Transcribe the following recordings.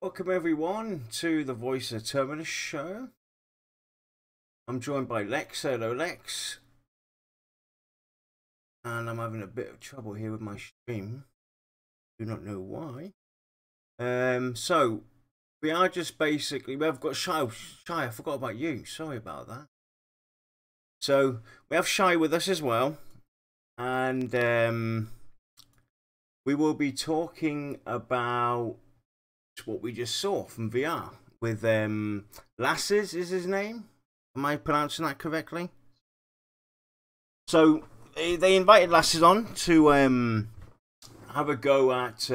Welcome everyone to the Voice of Terminus show. I'm joined by Lex. Hello Lex. And I'm having a bit of trouble here with my stream. Do not know why. So we are just basically, we've got Shy, I forgot about you. Sorry about that. So we have Shy with us as well. And we will be talking about what we just saw from VR with Lassiz is his name. Am I pronouncing that correctly? So they invited Lassiz on to have a go at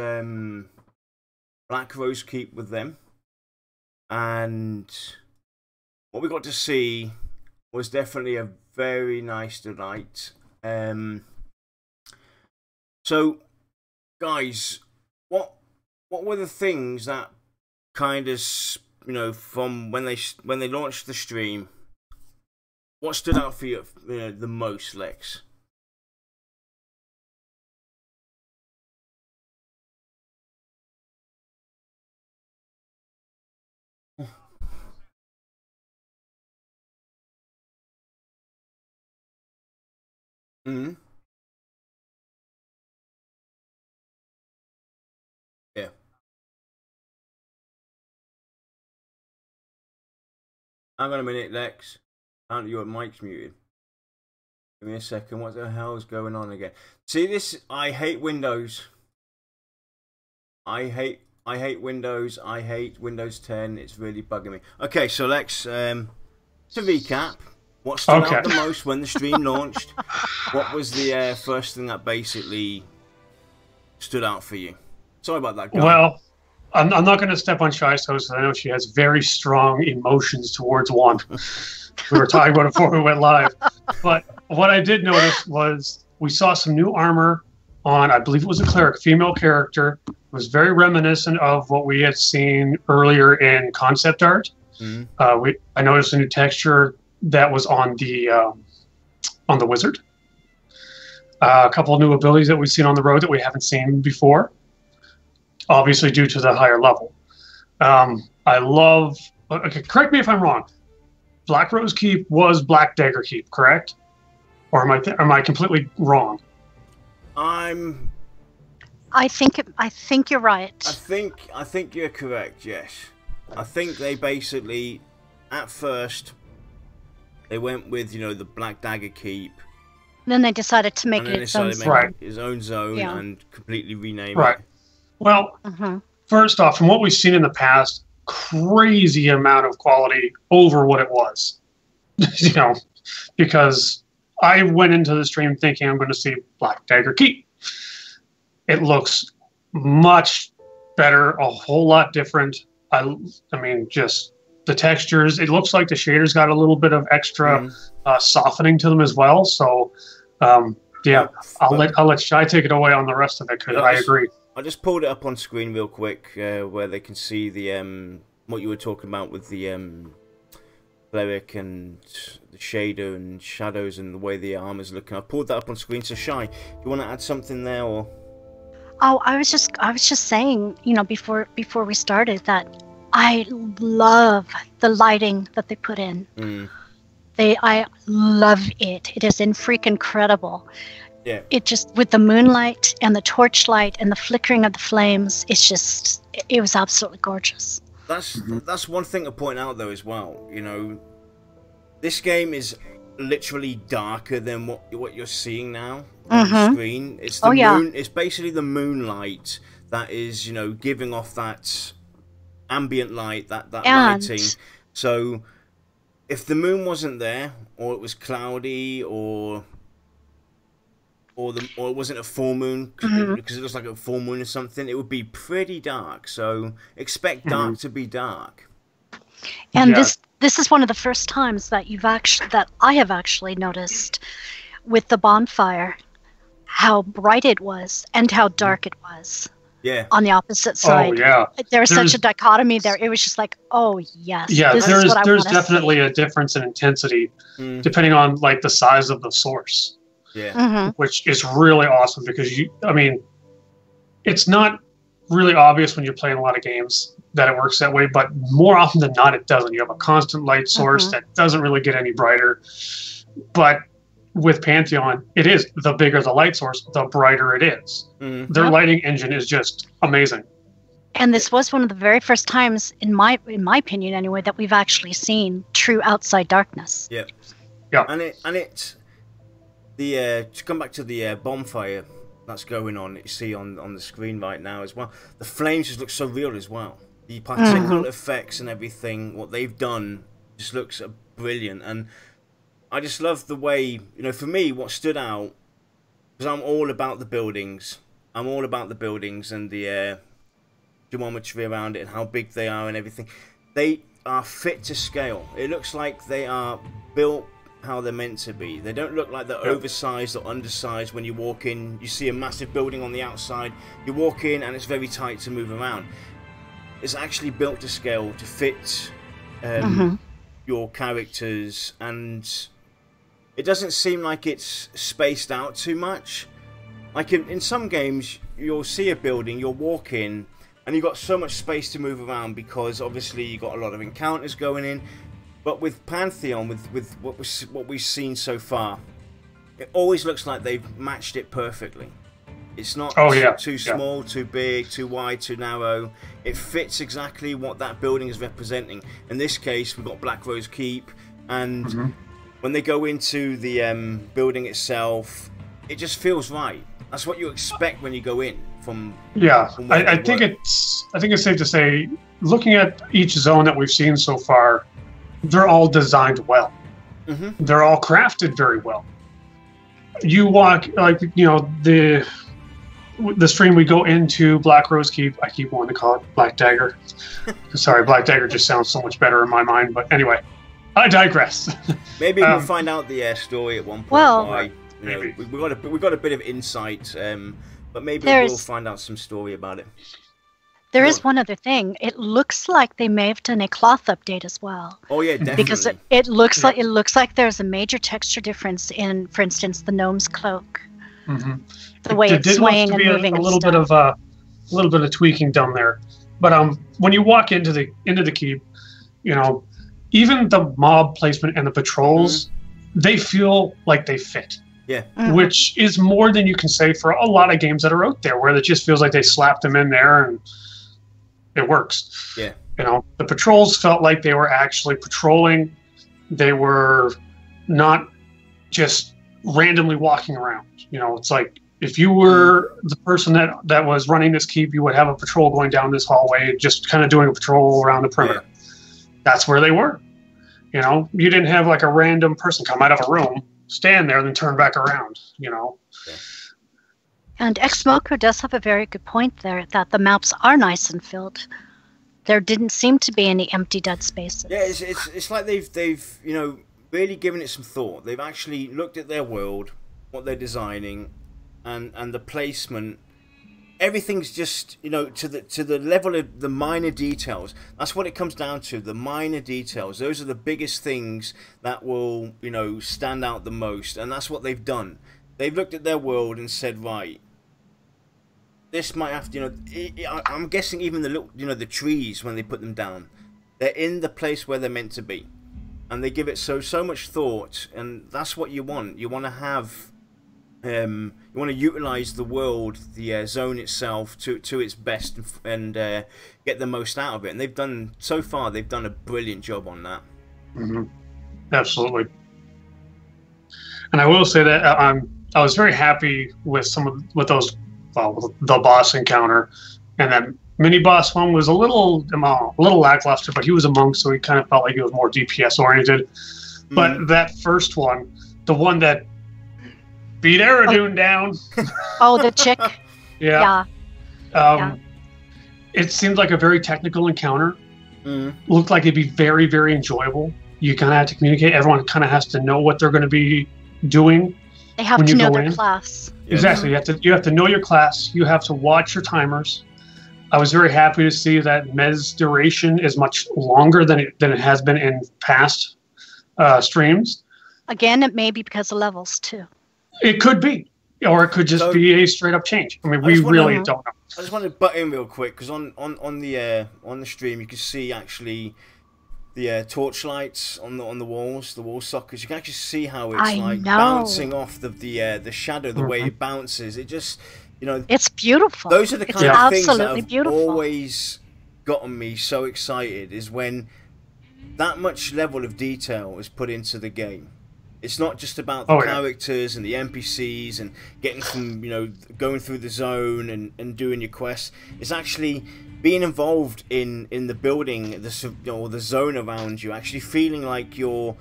Black Rose Keep with them, and what we got to see was definitely a very nice delight. So guys, what were the things that kind of, you know, from when they launched the stream, what stood out for you, the most, Lex? Mm-hmm. Yeah. Hang on a minute, Lex. Apparently your mic's muted. Give me a second. What the hell is going on again? See this? I hate Windows. I hate Windows. I hate Windows 10. It's really bugging me. Okay, so Lex, to recap, what stood out the most when the stream launched? What was the first thing that basically stood out for you? Sorry about that, guy. Well, I'm not going to step on Shy's toes because I know she has very strong emotions towards one. We were talking about it before we went live. But what I did notice was we saw some new armor on, I believe it was a cleric, female character. It was very reminiscent of what we had seen earlier in concept art. Mm-hmm. I noticed a new texture that was on the wizard. A couple of new abilities that we've seen on the road that we haven't seen before, obviously due to the higher level. I love, okay, correct me if I'm wrong, Black Rose Keep was Black Dagger Keep, correct? Or am I completely wrong? I think you're right. I think you're correct, yes. I think they basically, at first, they went with, you know, the Black Dagger Keep. Then they decided to make it its own zone. His own zone, yeah. And completely rename it. Well, first off, from what we've seen in the past, crazy amount of quality over what it was. You know, because I went into the stream thinking I'm going to see Black Dagger Keep. It looks much better, a whole lot different. I mean, just the textures. It looks like the shaders got a little bit of extra softening to them as well. So, yeah, I'll let Shy take it away on the rest of it because I agree. I just pulled it up on screen real quick where they can see the what you were talking about with the cleric and the shader and shadows and the way the armor's looking. I pulled that up on screen. So Shy, do you want to add something there or? Oh, I was just saying, you know, before we started that I love the lighting that they put in. I love it. It is freaking incredible. Yeah. It just, with the moonlight and the torchlight and the flickering of the flames, it was absolutely gorgeous. That's one thing to point out though as well. You know, this game is literally darker than what you're seeing now on the screen. It's the moon. It's basically the moonlight that is, you know, giving off that ambient light, that lighting. So if the moon wasn't there, or it was cloudy, or it wasn't a full moon because it looks like a full moon or something, it would be pretty dark. So expect dark to be dark. And this is one of the first times that I have actually noticed with the bonfire how bright it was and how dark it was. Yeah. On the opposite side. Oh yeah. There's such a dichotomy there. It was just like, oh yes. Yeah, there's definitely a difference in intensity depending on like the size of the source. Yeah. Which is really awesome because it's not really obvious when you're playing a lot of games that it works that way, but more often than not, it doesn't. You have a constant light source that doesn't really get any brighter. But with Pantheon, it is the bigger the light source, the brighter it is. Their lighting engine is just amazing. And this was one of the very first times, in my opinion anyway, that we've actually seen true outside darkness. Yeah. Yeah. To come back to the bonfire that's going on, you see on the screen right now as well. The flames just look so real as well. The particle effects and everything, what they've done, just looks brilliant. And I just love the way, for me, what stood out, because I'm all about the buildings. I'm all about the buildings and the geometry around it and how big they are and everything. They are fit to scale. It looks like they are built how they're meant to be. They don't look like they're oversized or undersized. When you walk in, you see a massive building on the outside. You walk in and it's very tight to move around. It's actually built to scale to fit your characters, and it doesn't seem like it's spaced out too much. Like in some games, you'll see a building, you'll walk in, and you've got so much space to move around because obviously you've got a lot of encounters going in. But with Pantheon, with what we've seen so far, it always looks like they've matched it perfectly. It's not too small, too big, too wide, too narrow. It fits exactly what that building is representing. In this case, we've got Black Rose Keep, and when they go into the building itself, it just feels right. That's what you expect when you go in. I think it's safe to say, looking at each zone that we've seen so far, they're all designed well. They're all crafted very well. You walk, the stream we go into Black Rose Keep, I keep wanting to call it Black Dagger. Sorry, Black Dagger just sounds so much better in my mind, but anyway, I digress. Maybe we'll find out the story at one point. Well, we've got a bit of insight, but maybe we'll find out some story about it. There is one other thing. It looks like they may have done a cloth update as well. Oh yeah, definitely. Because it looks like there's a major texture difference in, for instance, the gnome's cloak. The way it's swaying and moving. A little bit of tweaking done there. But when you walk into the keep, even the mob placement and the patrols, they feel like they fit. Yeah. Which is more than you can say for a lot of games that are out there, where it just feels like they slapped them in there and it works. Yeah. The patrols felt like they were actually patrolling. They were not just randomly walking around. It's like if you were the person that was running this keep, you would have a patrol going down this hallway, just kind of doing a patrol around the perimeter. Yeah. That's where they were. You didn't have like a random person come out of a room, stand there, then turn back around. Yeah. And X-Smoker does have a very good point there, that the maps are nice and filled. There didn't seem to be any empty dead spaces. Yeah, it's like they've really given it some thought. They've actually looked at their world, what they're designing, and the placement. Everything's just to the level of the minor details. That's what it comes down to. The minor details. Those are the biggest things that will stand out the most, and that's what they've done. They've looked at their world and said, right, this might have to, I'm guessing even the little, the trees, when they put them down, they're in the place where they're meant to be, and they give it so much thought, and that's what you want. You want to have, you want to utilize the world, the zone itself to its best, and get the most out of it. And they've done a brilliant job on that. Absolutely. And I will say that I was very happy with those. Well, the boss encounter, and then mini boss one was a little lackluster, but he was a monk, so he kind of felt like he was more DPS oriented. But that first one, the one that beat Aradune down. Oh, the chick. Yeah. It seemed like a very technical encounter. Looked like it'd be very, very enjoyable. You kind of have to communicate. Everyone kind of has to know what they're going to be doing. They have to know their class. Exactly. You have to know your class. You have to watch your timers. I was very happy to see that Mez duration is much longer than it has been in past streams. Again, it may be because of levels too. It could be. Or it could just be a straight up change. I mean, we really don't know. I just want to butt in real quick because on the stream you can see actually the torch lights on the walls, the wall sockets. You can actually see how it's bouncing off the shadow, the way it bounces. It just, you know, it's beautiful. Those are the kind of things that have always gotten me so excited. Is when that much level of detail is put into the game. It's not just about the characters and the NPCs and getting from, you know, going through the zone and doing your quests. It's actually being involved in the building, the zone around you, actually feeling like you're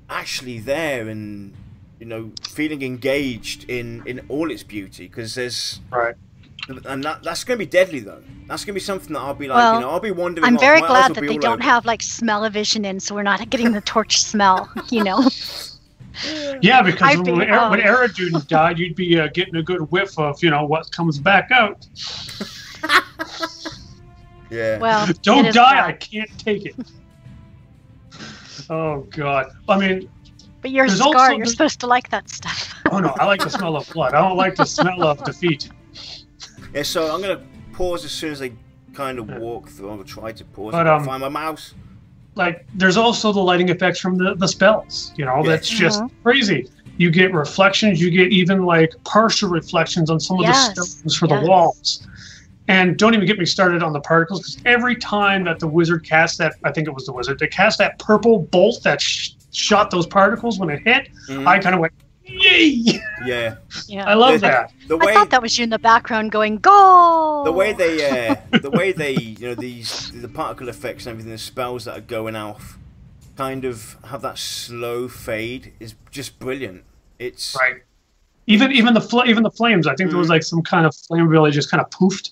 actually there and, you know, feeling engaged in all its beauty. Because there's... Right. And that's going to be deadly, though. That's going to be something that I'll be like, you know, I'll be wondering... I'm very glad that they don't have, like, smell-o-vision in, so we're not getting the torch smell, you know? Yeah, because when Eridune died, you'd be getting a good whiff of, you know, what comes back out. Yeah. Well, don't die, I can't take it. Oh, God. I mean... But you're Scar, you're supposed to like that stuff. Oh, no, I like the smell of blood. I don't like the smell of defeat. Yeah, so I'm going to pause as soon as I kind of walk through. I'm going to try to pause and find my mouse. Like, there's also the lighting effects from the spells, you know, that's just crazy. You get reflections, you get even, like, partial reflections on some of the stones for the walls. And don't even get me started on the particles, because every time that the wizard cast that, I think it was the wizard, they cast that purple bolt that shot those particles when it hit, I kind of went, yay! Yeah. I love that. I thought that was you in the background going, go! The way they, you know, the particle effects and everything, the spells that are going off, kind of have that slow fade is just brilliant. It's right. Even the flames. I think there was like some kind of flame really just kind of poofed,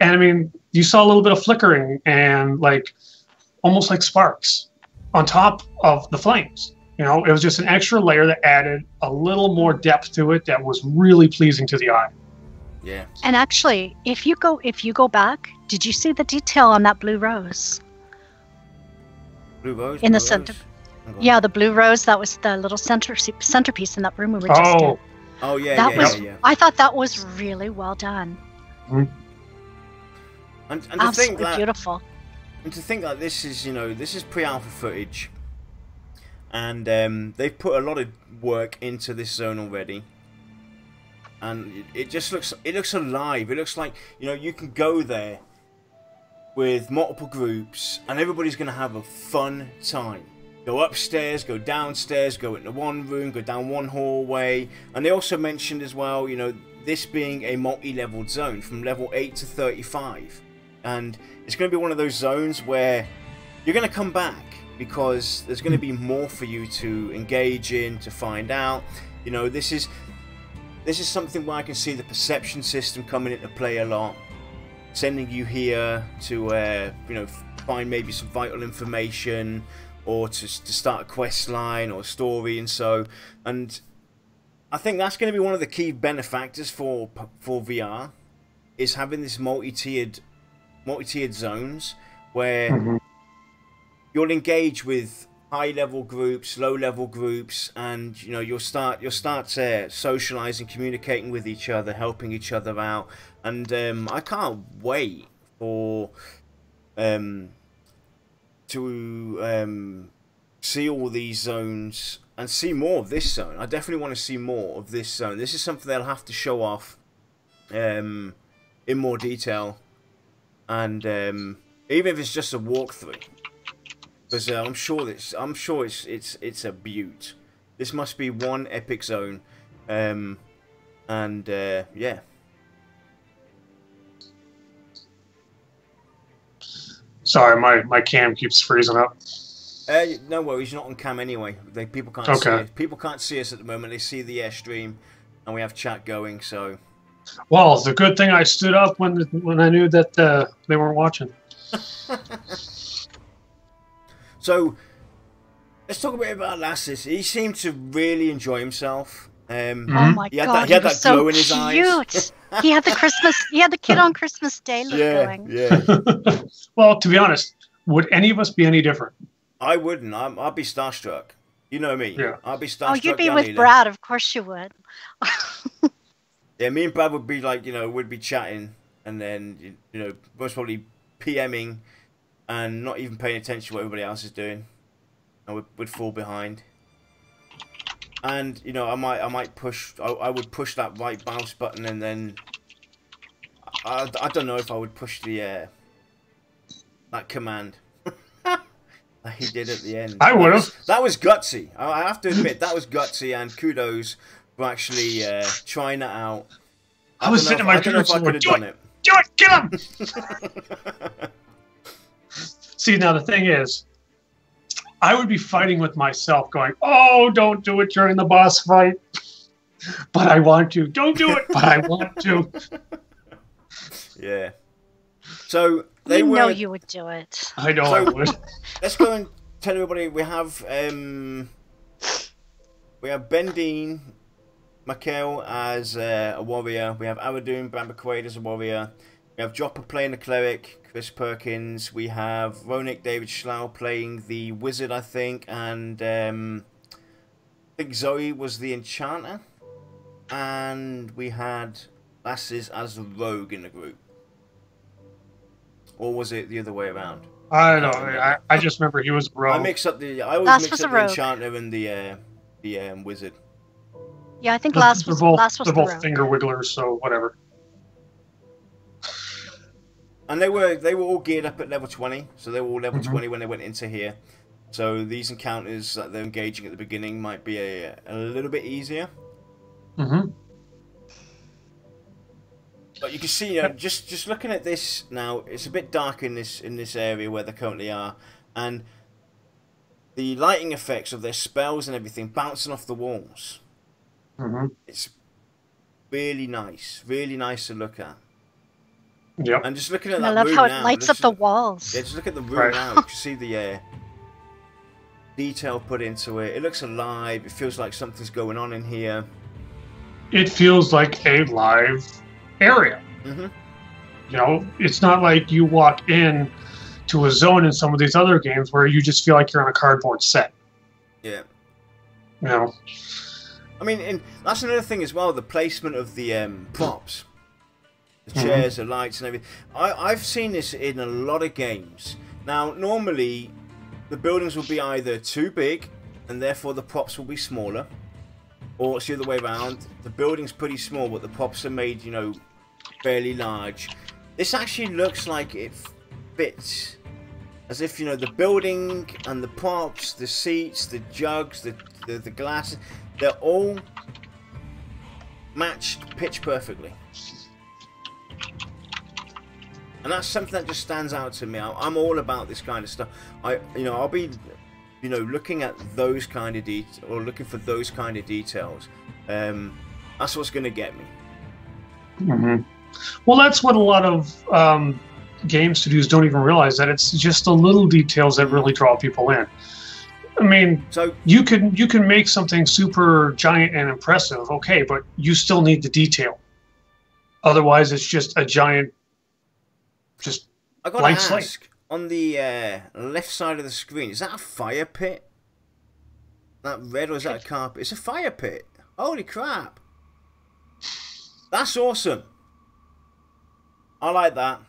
and I mean, you saw a little bit of flickering and like almost like sparks on top of the flames. You know, it was just an extra layer that added a little more depth to it that was really pleasing to the eye. Yeah. And actually, if you go back, did you see the detail on that blue rose? Blue rose? In the center. Yeah, the blue rose, that was the little centerpiece in that room we were just in. Oh, yeah, yeah. I thought that was really well done. Mm-hmm. And to absolutely think that, beautiful. And to think that this is, you know, this is pre-alpha footage. And they've put a lot of work into this zone already, and it just looks alive. It looks like, you know, you can go there with multiple groups, and everybody's going to have a fun time. Go upstairs, go downstairs, go into one room, go down one hallway. And they also mentioned as well, you know, this being a multi-leveled zone from level 8 to 35, and it's going to be one of those zones where you're going to come back, because there's going to be more for you to engage in, to find out. You know, this is something where I can see the perception system coming into play a lot, sending you here to you know, find maybe some vital information, or to start a quest line or a story, and I think that's going to be one of the key benefactors for VR, is having this multi-tiered zones where you'll engage with high-level groups, low-level groups, and you know, you'll start socializing, communicating with each other, helping each other out, and I can't wait for to see all these zones and see more of this zone. I definitely want to see more of this zone. This is something they'll have to show off in more detail, and even if it's just a walkthrough. Because I'm sure it's a beaut. This must be one epic zone, and yeah. Sorry, my cam keeps freezing up. No worries, you're not on cam anyway. People can't see us. People can't see us at the moment. They see the stream, and we have chat going. So. Well, it's a good thing I stood up when I knew that they weren't watching. So, let's talk a bit about Lassiz. He seemed to really enjoy himself. Oh my God, he had that glow so in his eyes. He had the kid on Christmas Day look going. Yeah. Well, to be honest, would any of us be any different? I wouldn't. I'd be starstruck. You know me. Yeah. I'd be starstruck. Oh, you'd be with Brad. Of course you would. Yeah, me and Brad would be like, we'd be chatting, and then, most probably PMing, and not even paying attention to what everybody else is doing, and we'd fall behind. And I might push. I would push that right mouse button, and then I don't know if I would push the that command that he did at the end. I would have. That was gutsy. I have to admit that was gutsy, and kudos for actually trying that out. I was sitting in my turret sword. Do it! Get him! See, now the thing is, I would be fighting with myself, going, "Oh, don't do it during the boss fight." But I want to. Don't do it, but I want to. Yeah. So you know you would do it. I know I would. Let's go and tell everybody we have Bendine Mikhail as a warrior. We have Aradun Bambaquaid as a warrior. We have Dropper playing the cleric. Chris Perkins. We have Ronick David Schlau playing the wizard, I think, and I think Zoe was the enchanter, and we had Lassiz as the rogue in the group. Or was it the other way around? I don't know. I just remember he was rogue. I always mix up the enchanter and the wizard. Yeah, I think Lass was they're both rogue. finger wigglers, so whatever. And they were all geared up at level 20, so they were all level 20 when they went into here. So these encounters that they're engaging at the beginning might be a little bit easier. Mm-hmm. But you can see, just looking at this now, it's a bit dark in this area where they currently are, and the lighting effects of their spells and everything bouncing off the walls. Mm-hmm. It's really nice to look at. Yep. And just looking at I that love room how it now, lights up the walls. Yeah, just look at the room now. You can see the detail put into it. It looks alive. It feels like something's going on in here. It feels like a live area. Mm-hmm. It's not like you walk in to a zone in some of these other games where you just feel like you're on a cardboard set. Yeah. I mean, and that's another thing as well, the placement of the props. The chairs, the lights and everything. I've seen this in a lot of games. Now, normally, the buildings will be either too big, and therefore the props will be smaller. Or it's the other way around. The building's pretty small, but the props are made, fairly large. This actually looks like it fits. As if, the building and the props, the seats, the jugs, the glasses, they're all matched pitch perfectly. And that's something that just stands out to me. I'm all about this kind of stuff. I'll be, looking at those kind of details, or looking for those kind of details. That's what's going to get me. Mm-hmm. Well, that's what a lot of game studios don't even realize, that it's just the little details that really draw people in. I mean, so you can make something super giant and impressive, okay, but you still need the detail. Otherwise, it's just a giant. I gotta ask, on the left side of the screen, is that a fire pit? That red, or is that a carpet? It's a fire pit. Holy crap. That's awesome. I like that.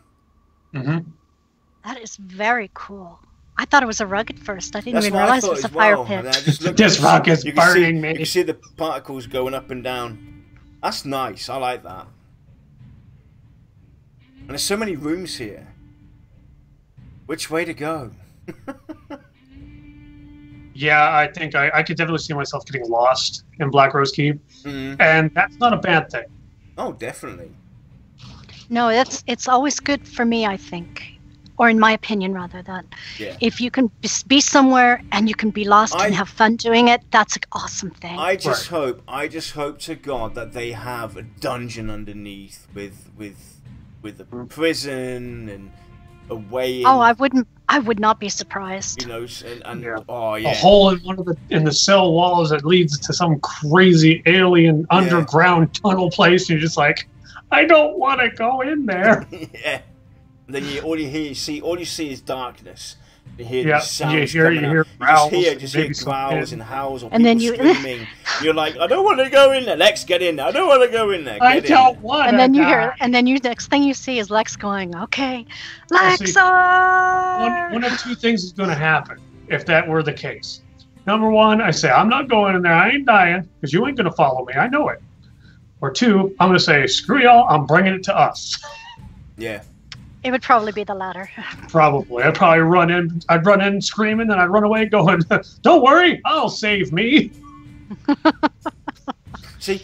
Mm-hmm. That is very cool. I thought it was a rug at first. I didn't even realize it was a fire pit. This rock is burning me. You can see the particles going up and down. That's nice. I like that. And there's so many rooms here. Which way to go? Yeah, I think I could definitely see myself getting lost in Black Rose Keep. And that's not a bad thing. Oh, definitely. No, it's always good for me, I think. Or in my opinion, rather, that if you can be somewhere and you can be lost and have fun doing it, that's an awesome thing. I just hope to God that they have a dungeon underneath with the prison and a way in. Oh, I would not be surprised. A hole in the cell walls that leads to some crazy alien underground tunnel place, and you're just like, I don't want to go in there. Yeah. And then all you see is darkness, You hear Yeah, these sounds you coming hear out. growls, You just hear maybe some growls kids. and howls or And people then you- screaming. You're like, I don't want to go in there. Lex, get in there. I don't want to go in there. I Get in don't there. want And then you die. hear, and then you next thing you see is Lex going, "Okay, Well, see, Lexa." one of two things is going to happen if that were the case. Number one, I say, I'm not going in there. I ain't dying because you ain't going to follow me. I know it. Or two, I'm going to say, screw y'all. I'm bringing it to us. Yeah. It would probably be the latter. Probably. I'd probably run in. I'd run in screaming, then I'd run away going, don't worry, I'll save me. See,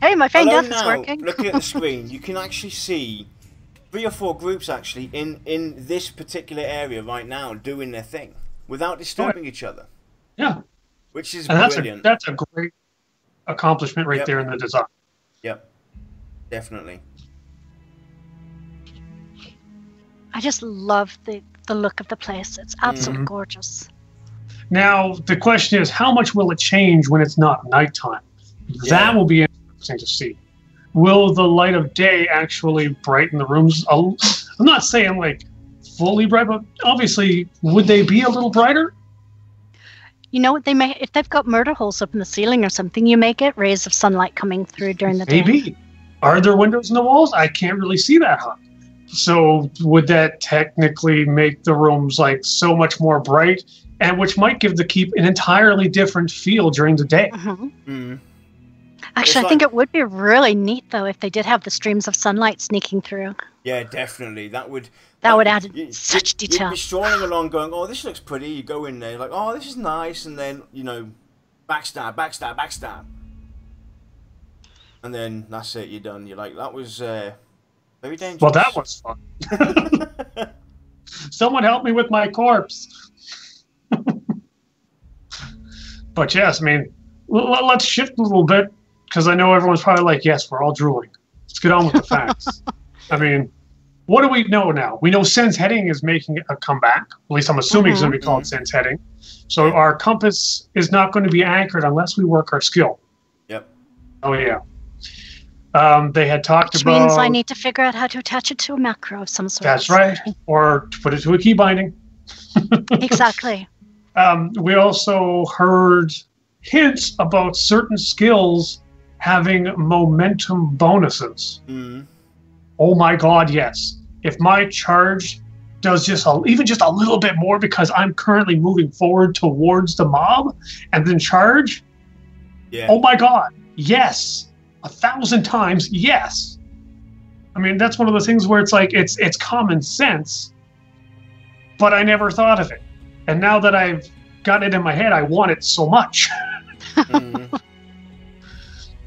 Hey, my feign although death is now, working. looking at the screen, you can actually see 3 or 4 groups actually in this particular area right now doing their thing without disturbing each other. Yeah. Which is And brilliant. that's a great accomplishment right Yep. there in the design. Yep. Definitely. I just love the look of the place. It's absolutely Mhm. gorgeous. Now, the question is, how much will it change when it's not nighttime? Yeah. That will be interesting to see. Will the light of day actually brighten the rooms? I'm not saying like fully bright, but obviously, would they be a little brighter? You know what they may, if they've got murder holes up in the ceiling or something, you may get rays of sunlight coming through during the day. Maybe. Are there windows in the walls? I can't really see that high. So would that technically make the rooms like so much more bright, and which might give the keep an entirely different feel during the day? Mm. Actually, I think it would be really neat though if they did have the streams of sunlight sneaking through. Yeah, definitely. That would add such detail. You'd be strolling along going, oh, this looks pretty. You go in there, like, oh, this is nice. And then, backstab, backstab, backstab. And then that's it, you're done. You're like, that was very dangerous. Well, that was fun. Someone help me with my corpse. But yes, I mean, let's shift a little bit, because I know everyone's probably like, yes, we're all drooling. Let's get on with the facts. I mean, what do we know now? We know Sen's heading is making a comeback. At least I'm assuming it's going to be called Sen's heading. So our compass is not going to be anchored unless we work our skill. Yep. Oh, yeah. They had talked Which about... means I need to figure out how to attach it to a macro of some sort. That's right. Or to put it to a key binding. Exactly. We also heard hints about certain skills having momentum bonuses. Mm. Oh my god, yes. If my charge does even just a little bit more because I'm currently moving forward towards the mob and then charge, Yeah. oh my god, yes. 1,000 times, yes. I mean, that's one of the things where it's like, it's common sense, but I never thought of it. And now that I've got it in my head, I want it so much. Mm.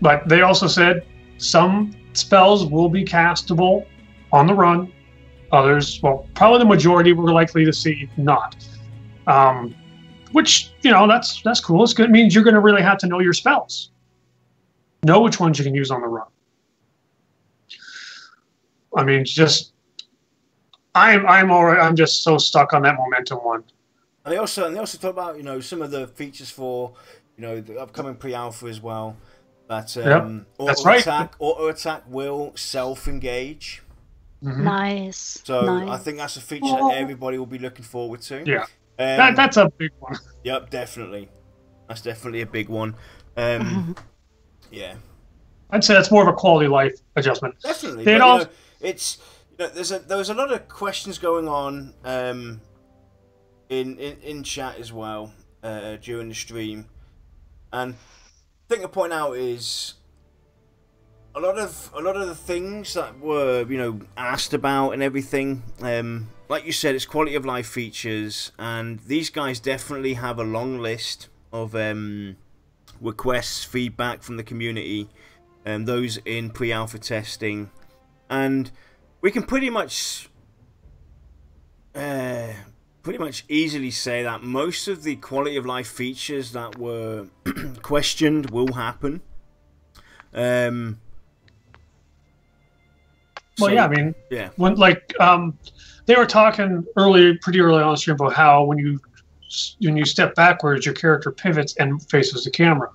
But they also said some spells will be castable on the run. Others, well, probably the majority we're likely to see not. Which, that's cool. It's good. It means you're going to really have to know your spells. Know which ones you can use on the run. I mean, I'm just so stuck on that momentum one. And they also talk about some of the features for the upcoming pre-alpha as well. That that's right. Auto attack will self-engage. Mm-hmm. Nice. So nice. I think that's a feature that everybody will be looking forward to. Yeah, that's a big one. Yep, definitely. That's definitely a big one. Yeah. I'd say that's more of a quality life adjustment. Definitely. There was a lot of questions going on in chat as well during the stream, and the thing to point out is a lot of the things that were asked about and everything. Like you said, it's quality of life features, and these guys definitely have a long list of requests, feedback from the community, and those in pre-alpha testing, and we can pretty much easily say that most of the quality of life features that were questioned will happen. Well, yeah, I mean, yeah. When they were talking pretty early on the stream about how when you step backwards, your character pivots and faces the camera.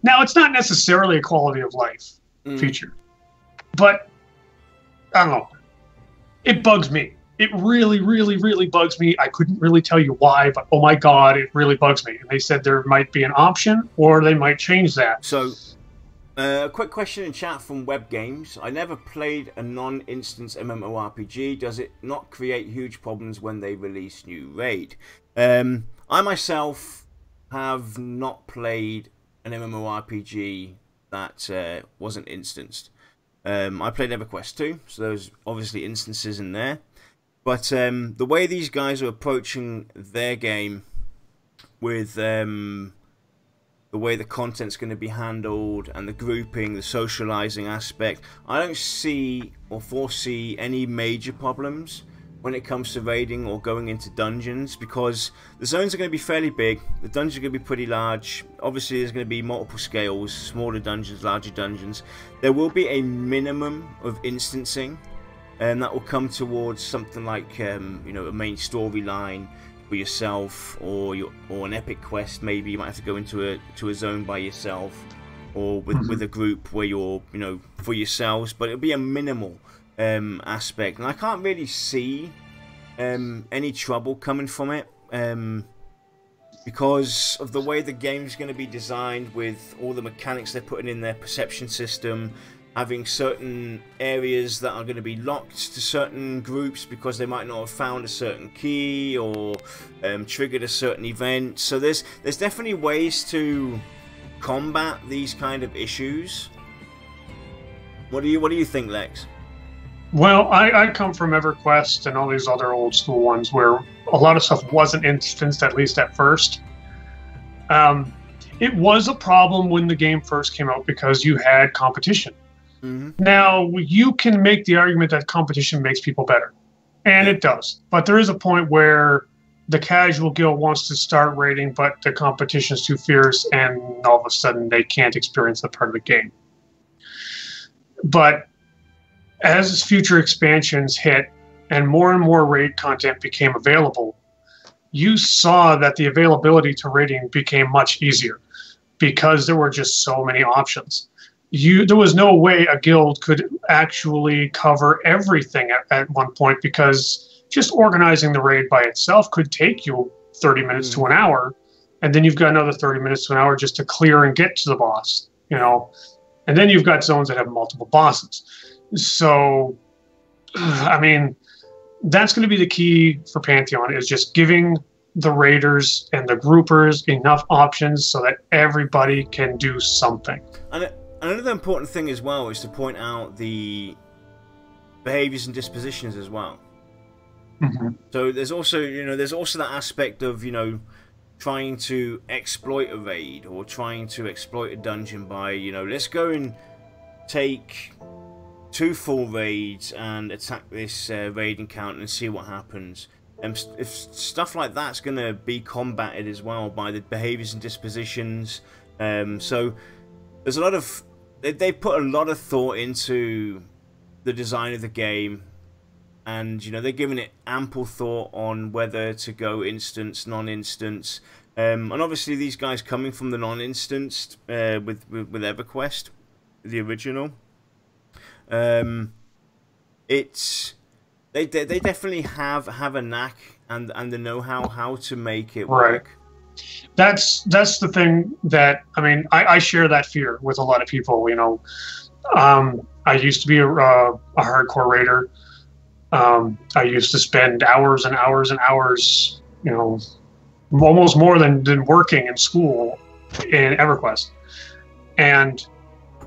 Now, it's not necessarily a quality of life feature, but I don't know. It bugs me. it really, really, really bugs me. I couldn't really tell you why, but oh my god, it really bugs me. And they said there might be an option, or they might change that. So, a quick question in chat from Web Games. I never played a non-instance MMORPG. Does it not create huge problems when they release new raid? I myself have not played an MMORPG that wasn't instanced. I played EverQuest 2, so there's obviously instances in there. But the way these guys are approaching their game with the way the content's going to be handled and the grouping, the socializing aspect, I don't see or foresee any major problems when it comes to raiding or going into dungeons, because the zones are going to be fairly big, the dungeons are going to be pretty large. Obviously there's going to be multiple scales, smaller dungeons, larger dungeons. There will be a minimum of instancing, and that will come towards something like you know, a main storyline for yourself, or an epic quest. Maybe you might have to go into a zone by yourself, or with a group where you're, you know, for yourselves, but it'll be a minimal aspect, and I can't really see any trouble coming from it, because of the way the game's going to be designed, with all the mechanics they're putting in their perception system, having certain areas that are going to be locked to certain groups because they might not have found a certain key or triggered a certain event. So there's definitely ways to combat these kind of issues. What do you think, Lex? Well, I come from EverQuest and all these other old school ones where a lot of stuff wasn't instanced, at least at first. It was a problem when the game first came out because you had competition. Mm-hmm. Now, you can make the argument that competition makes people better, and it does. But there is a point where the casual guild wants to start raiding, but the competition is too fierce, and all of a sudden they can't experience that part of the game. But as future expansions hit and more raid content became available, you saw that the availability to raiding became much easier because there were just so many options. There was no way a guild could actually cover everything at one point, because just organizing the raid by itself could take you 30 minutes to an hour, and then you've got another 30 minutes to an hour just to clear and get to the boss, you know. And then you've got zones that have multiple bosses. So, I mean, that's going to be the key for Pantheon, is just giving the raiders and the groupers enough options so that everybody can do something. And another important thing as well is to point out the behaviors and dispositions as well. Mm-hmm. So there's also, you know, that aspect of, you know, trying to exploit a raid or trying to exploit a dungeon by, you know, let's go and take 2 full raids and attack this raid encounter and see what happens. And if stuff like that's going to be combated as well by the behaviors and dispositions. So there's a lot of, they put a lot of thought into the design of the game, and you know, they're giving it ample thought on whether to go instance, non-instance, and obviously these guys coming from the non-instanced with EverQuest, the original, it's they definitely have a knack and the know-how how to make it work. Right. That's the thing that, I mean, I share that fear with a lot of people, you know. I used to be a hardcore raider. I used to spend hours and hours and hours, you know, almost more than working in school in EverQuest. And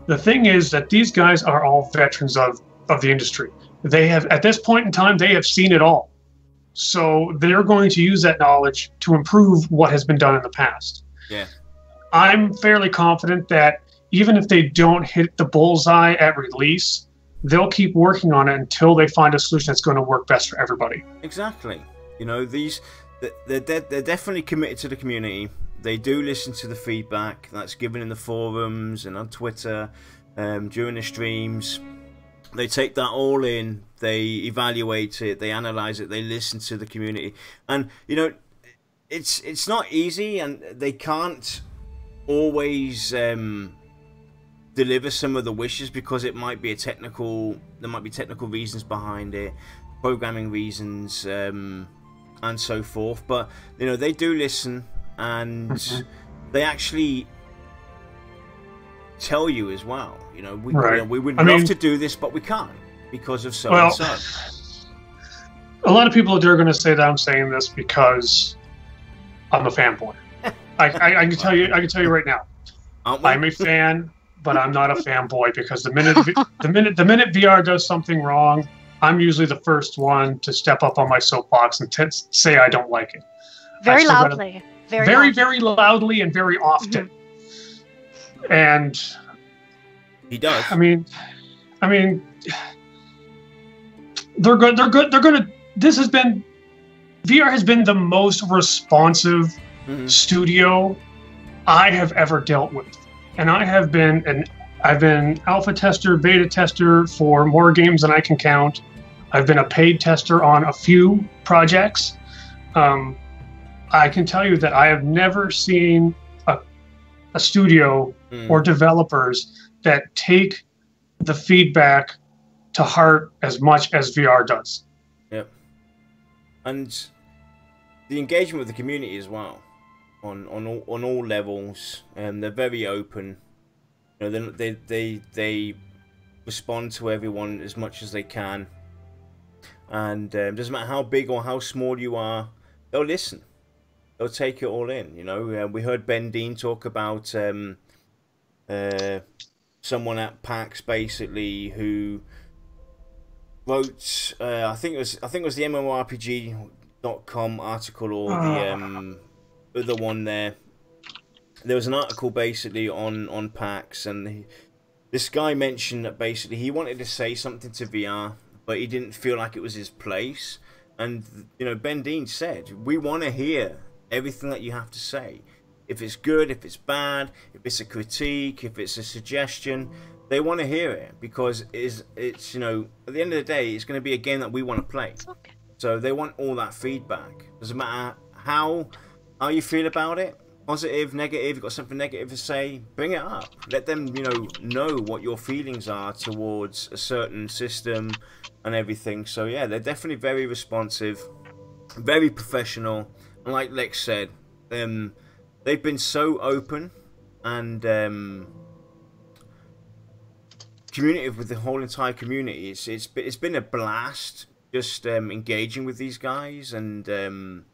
the thing is that these guys are all veterans of the industry. They have, at this point in time, they have seen it all. So they're going to use that knowledge to improve what has been done in the past. Yeah. I'm fairly confident that even if they don't hit the bullseye at release, they'll keep working on it until they find a solution that's going to work best for everybody. Exactly. You know, they're definitely committed to the community. They do listen to the feedback that's given in the forums and on Twitter, during the streams. They take that all in, they evaluate it, they analyze it, they listen to the community. And, you know, it's not easy, and they can't always deliver some of the wishes because there might be technical reasons behind it. programming reasons and so forth. But you know, they do listen, and they actually tell you as well. You know, we would love to do this, but we can't because of so and so. A lot of people are going to say that I'm saying this because I'm a fanboy. I can tell you. I can tell you right now. I'm a fan, but I'm not a fanboy because the minute VR does something wrong, I'm usually the first one to step up on my soapbox and say I don't like it. Very loudly. Very loudly and very often. Mm-hmm. And he does. I mean, they're good. They're gonna. VR has been the most responsive studio I have ever dealt with, and I've been alpha tester, beta tester for more games than I can count. I've been a paid tester on a few projects. I can tell you that I have never seen a studio or developers that take the feedback to heart as much as VR does. Yep. And the engagement with the community as well, on all levels, and they're very open. You know, they respond to everyone as much as they can, and doesn't matter how big or how small you are, they'll listen. They'll take it all in. You know, we heard Ben Dean talk about someone at PAX basically who wrote, I think it was the MMORPG.com article, or the other one there. There was an article basically on PAX, and this guy mentioned that basically he wanted to say something to VR, but he didn't feel like it was his place. And you know, Ben Dean said, we want to hear everything that you have to say. If it's good, if it's bad, if it's a critique, if it's a suggestion, they want to hear it, because it's you know, at the end of the day, it's going to be a game that we want to play. Okay. So they want all that feedback. Doesn't matter how you feel about it, positive, negative. You've got something negative to say, bring it up. Let them know what your feelings are towards a certain system and everything. So yeah, they're definitely very responsive, very professional, and like Lex said, they've been so open and communicative with the whole entire community. It's been a blast just engaging with these guys and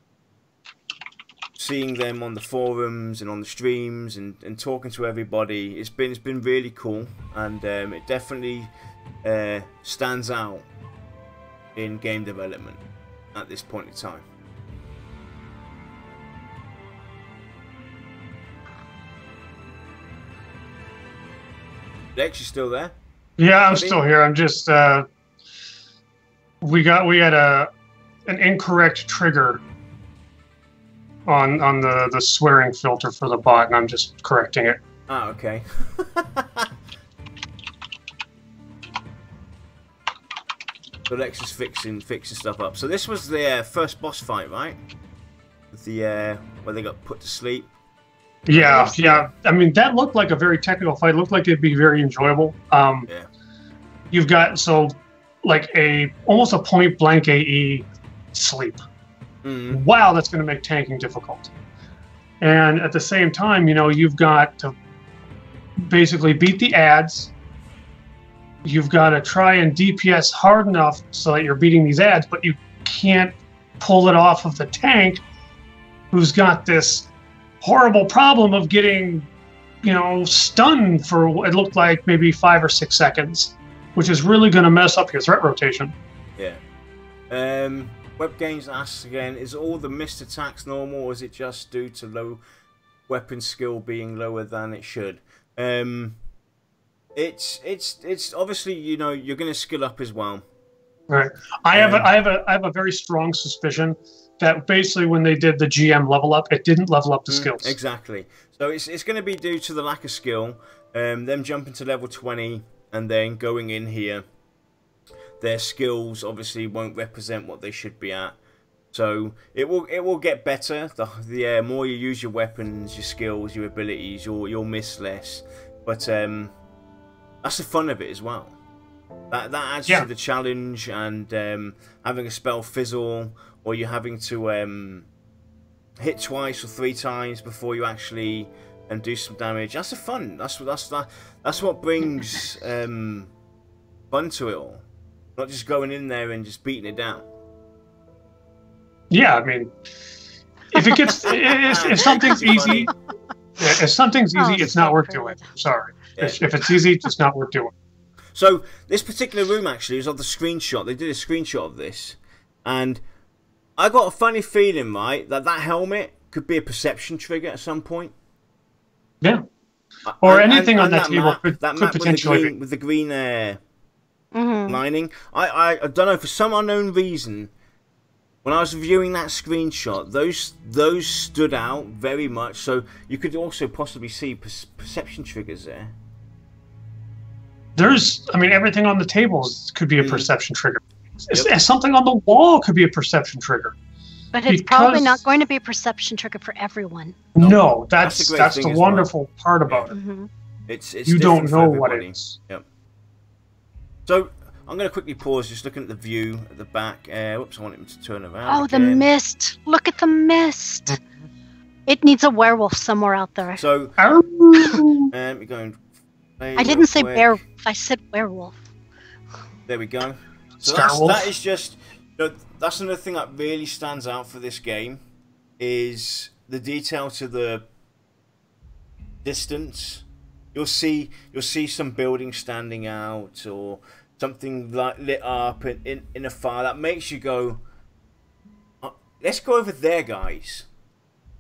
seeing them on the forums and on the streams and talking to everybody. It's been really cool, and it definitely stands out in game development at this point in time. Lex, you still there? Yeah, I'm still here. I'm just we had an incorrect trigger on the swearing filter for the bot, and I'm just correcting it. Ah, okay. So Lex is fixing stuff up. So this was the first boss fight, right? With the where they got put to sleep. Yeah. I mean, that looked like a very technical fight. It looked like it'd be very enjoyable. Yeah. You've got like almost a point blank AE sleep. Mm. Wow, that's going to make tanking difficult. And at the same time, you know, you've got to basically beat the ads. You've got to try and DPS hard enough so that you're beating these ads, but you can't pull it off of the tank, who's got this horrible problem of getting, you know, stunned for what it looked like maybe 5 or 6 seconds, which is really going to mess up your threat rotation. Yeah. Web Games asks again, is all the missed attacks normal, or is it just due to low weapon skill being lower than it should? It's obviously, you know, you're going to skill up as well. Right. I have a very strong suspicion that basically when they did the GM level up, it didn't level up the skills. Exactly. So it's going to be due to the lack of skill. Them jumping to level 20 and then going in here. Their skills obviously won't represent what they should be at. So it will get better. The more you use your weapons, your skills, your abilities, you'll miss less. But that's the fun of it as well. That adds to the challenge, and having a spell fizzle, or you're having to hit twice or 3 times before you actually do some damage. That's the fun. That's what brings fun to it all. Not just going in there and just beating it down. Yeah, I mean, if it gets if something's easy, it's not worth doing. Sorry, if it's easy, it's not worth doing. So this particular room actually is of the screenshot. They did a screenshot of this, and I got a funny feeling, right, that helmet could be a perception trigger at some point. Yeah, or anything on that table could potentially with the green lining. I don't know, for some unknown reason, when I was viewing that screenshot, those stood out very much. So you could also possibly see perception triggers there. I mean, everything on the tables could be a perception trigger. Yep. Something on the wall could be a perception trigger. But it's probably not going to be a perception trigger for everyone. No, that's the wonderful part about it. Mm-hmm. It's you don't know what it is. Yep. So I'm going to quickly pause, just looking at the view at the back. Whoops, I want him to turn around. Oh, the mist! Look at the mist. It needs a werewolf somewhere out there. So, we're going. I didn't say werewolf. I said werewolf. There we go. So that is just. That's another thing that really stands out for this game, is the detail to the distance. You'll see some buildings standing out, or something like lit up in a fire that makes you go, let's go over there, guys.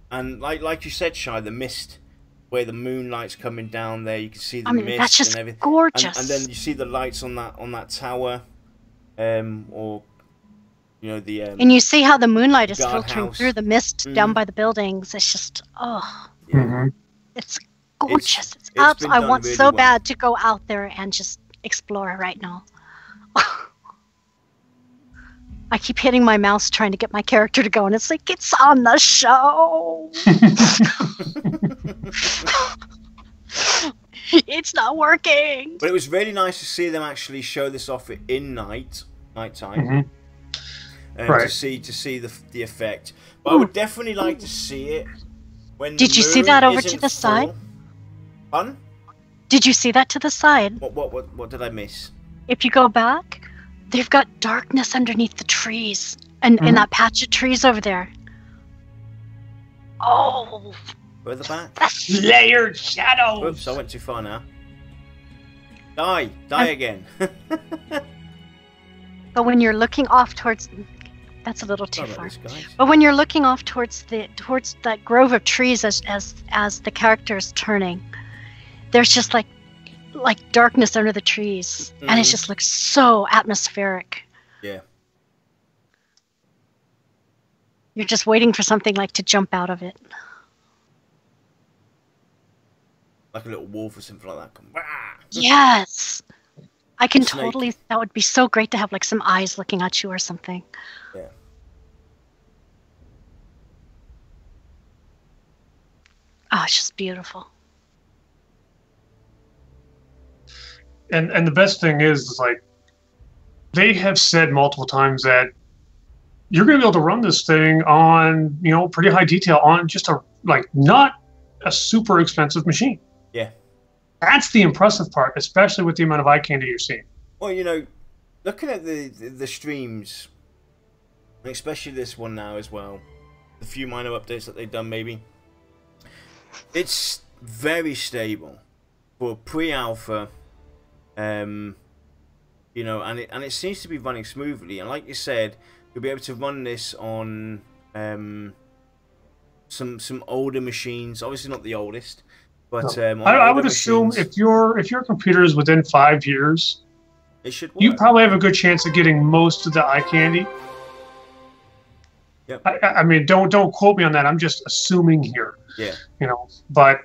And like you said, Shai, the mist, where the moonlight's coming down there, you can see the mist. That's just and everything. Gorgeous. And then you see the lights on that tower, or the. And you see how the moonlight is filtering house. through the mist down by the buildings. It's just it's gorgeous. I want really so bad to go out there and just explore right now. I keep hitting my mouse trying to get my character to go, and it's like, it's on the show. It's not working. But it was really nice to see them actually show this off in nighttime, right. to see the effect. But I would definitely like to see it when. Did you see that over to the side? Pardon? Did you see that to the side? What did I miss? If you go back, they've got darkness underneath the trees, and in that patch of trees over there. Oh. Further back? That's layered shadows. Oops, I went too far now. Die again. But when you're looking off towards, that's a little too far. But when you're looking off towards that grove of trees as the character is turning, there's just like darkness under the trees, and it just looks so atmospheric. Yeah. You're just waiting for something to jump out of it. Like a little wolf or something like that. Yes. I can totally. That would be so great to have some eyes looking at you or something. Yeah. Oh, it's just beautiful. And the best thing is they have said multiple times that you're going to be able to run this thing on pretty high detail on just not a super expensive machine. Yeah. That's the impressive part, especially with the amount of eye candy you're seeing. Well, looking at the streams, especially this one now as well, the few minor updates that they've done maybe, it's very stable for pre-alpha, and it seems to be running smoothly. And like you said, you'll be able to run this on some older machines, obviously not the oldest. But I would assume if your computer is within 5 years, it should work. You probably have a good chance of getting most of the eye candy. Yep. I mean, don't quote me on that. I'm just assuming here. Yeah. But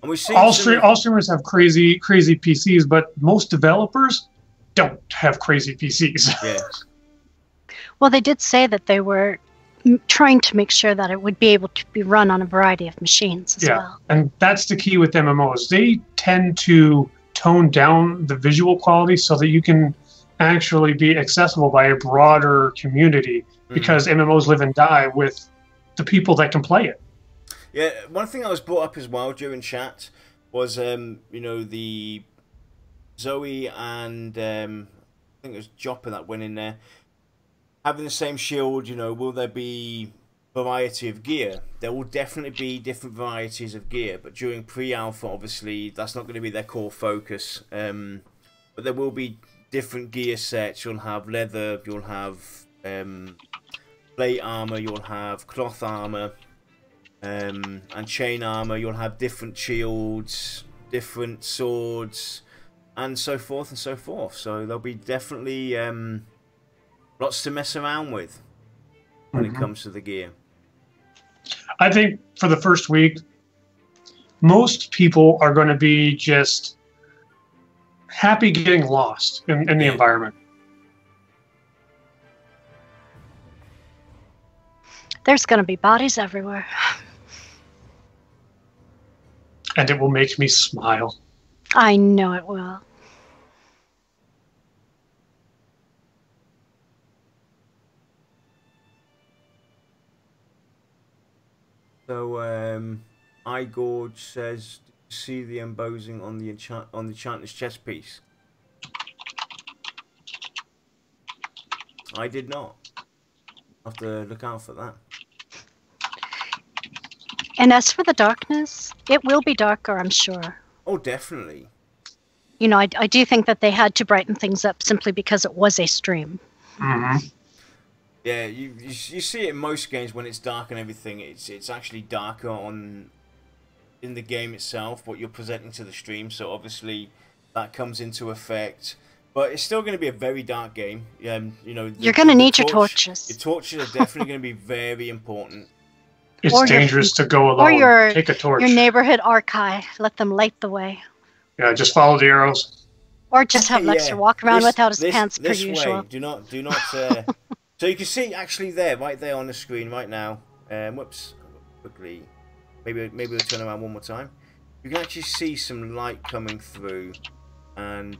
and we've seen all streamers have crazy PCs, but most developers don't have crazy PCs. Yeah. Well, they did say that they were trying to make sure that it would be able to be run on a variety of machines as well. And that's the key with MMOs. They tend to tone down the visual quality so that you can actually be accessible by a broader community, because MMOs live and die with the people that can play it. Yeah, one thing that was brought up as well during chat was, you know, the Zoe and I think it was Jopper that went in there, having the same shield. You know, will there be variety of gear? There will definitely be different varieties of gear, but during pre-alpha, obviously, that's not going to be their core focus. But there will be different gear sets. You'll have leather, you'll have plate armor, you'll have cloth armor, and chain armor. You'll have different shields, different swords, and so forth and so forth. So there'll be definitely lots to mess around with when it comes to the gear. I think for the first week, most people are going to be just happy getting lost in the environment. There's going to be bodies everywhere. And it will make me smile. I know it will. So, iGorge says, see the embossing on the enchantress chest piece. I did not. I'll have to look out for that. And as for the darkness, it will be darker, I'm sure. Oh, definitely. You know, I do think that they had to brighten things up simply because it was a stream. Mm-hmm. Yeah, you see it in most games when it's dark and everything. It's actually darker in the game itself, what you're presenting to the stream. So obviously that comes into effect. But it's still going to be a very dark game. You know, you're going to need your torches. Your torches are definitely going to be very important. It's dangerous to go alone. Or take a torch. Your neighborhood archive. Let them light the way. Yeah, just follow the arrows. Or just have Lexer walk around without his pants per usual. Way. Do not. So you can see actually there, right there on the screen right now. Whoops, quickly. Maybe we'll turn around one more time. You can actually see some light coming through, and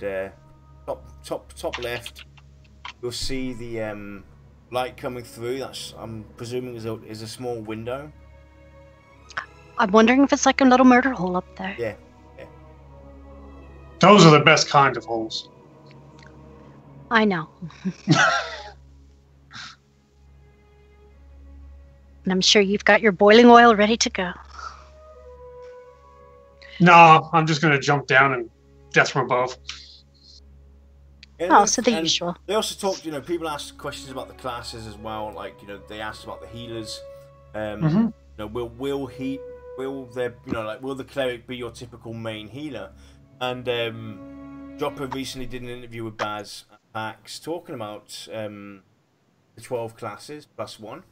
top left, you'll see the light coming through. That's, I'm presuming, is a small window. I'm wondering if it's like a little murder hole up there. Yeah. Those are the best kind of holes. I know. And I'm sure you've got your boiling oil ready to go. No, I'm just going to jump down and death from above. Oh, so the usual. They also talked, you know, people asked questions about the classes as well. Like, you know, they asked about the healers. You know, will there, you know, like, will the cleric be your typical main healer? And Dropper recently did an interview with Baz at PAX talking about the 12 classes plus one.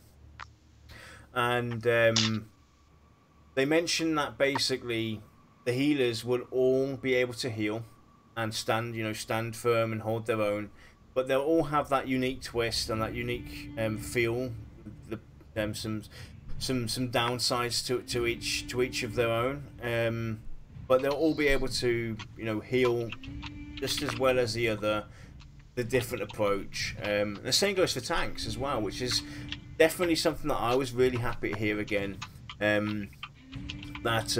And they mentioned that basically the healers will all be able to heal and stand firm and hold their own, but they'll all have that unique twist and that unique feel. Some downsides to each of their own. But they'll all be able to, you know, heal just as well as the different approach. The same goes for tanks as well, which is definitely something that I was really happy to hear again. That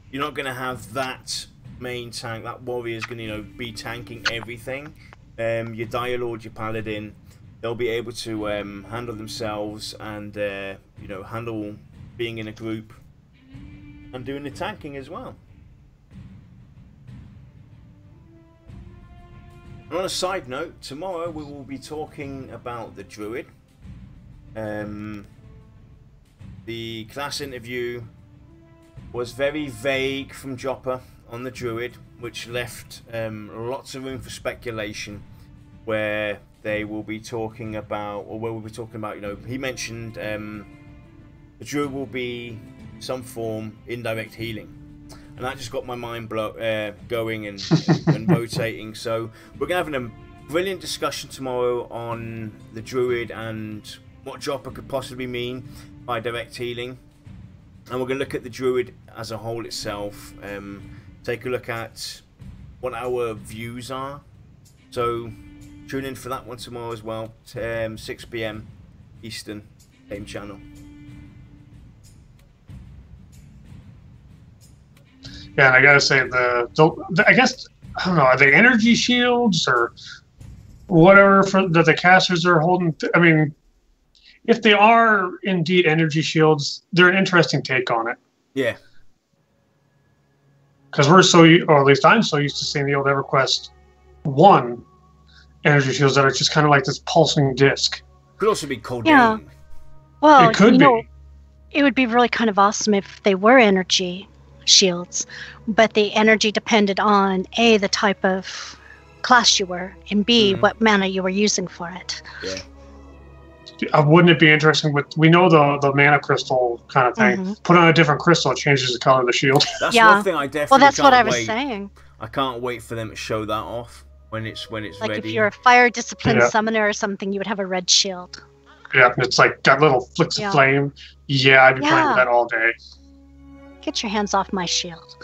you're not going to have that main tank, that warrior is going to, you know, be tanking everything. Your Dire Lord, your Paladin, they'll be able to handle themselves and you know, handle being in a group and doing the tanking as well. And on a side note, tomorrow we will be talking about the Druid. The class interview was very vague from Jopper on the Druid, which left lots of room for speculation, where they will be talking about, or where we'll be talking about, you know, he mentioned the Druid will be some form indirect healing, and that just got my mind going and rotating. So we're gonna have a brilliant discussion tomorrow on the Druid and what Jopper could possibly mean by direct healing, and we're gonna look at the Druid as a whole itself. Take a look at what our views are. So tune in for that one tomorrow as well, 6 p.m. Eastern, same channel. Yeah, and I gotta say I guess I don't know, are they energy shields or whatever that the casters are holding? I mean, if they are indeed energy shields, they're an interesting take on it. Yeah. Because or at least I'm so used to seeing the old EverQuest 1 energy shields that are just kind of like this pulsing disc. Could also be codeine. Yeah. Well, it could be. It would be really kind of awesome if they were energy shields, but the energy depended on A, the type of class you were, and B, what mana you were using for it. Yeah. Wouldn't it be interesting we know the mana crystal kind of thing. Put on a different crystal, it changes the color of the shield. That's one thing I definitely Well, that's can't what I was wait. saying. I can't wait for them to show that off when it's Like ready. if you're a fire discipline summoner or something, you would have a red shield. Yeah, it's like got little flicks of flame. Yeah, I'd be playing with that all day. Get your hands off my shield.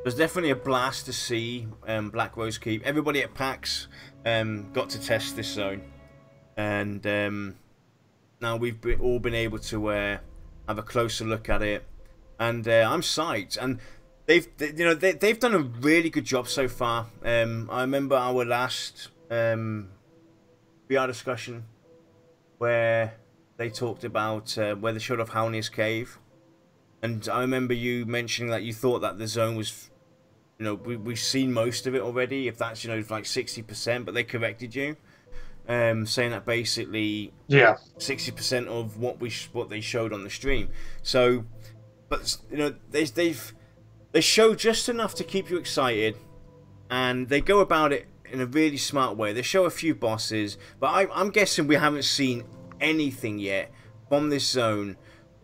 It was definitely a blast to see Black Rose Keep. Everybody at PAX got to test this zone, and now we've all been able to have a closer look at it, and I'm psyched. And they've done a really good job so far. I remember our last VR discussion where they talked about where they showed off Halnia's Cave, and I remember you mentioning that you thought that the zone was, we've seen most of it already, if that's like 60%, but they corrected you, saying that basically 60% of what they showed on the stream. So, but they show just enough to keep you excited, and they go about it in a really smart way. They show a few bosses, but I'm guessing we haven't seen anything yet from this zone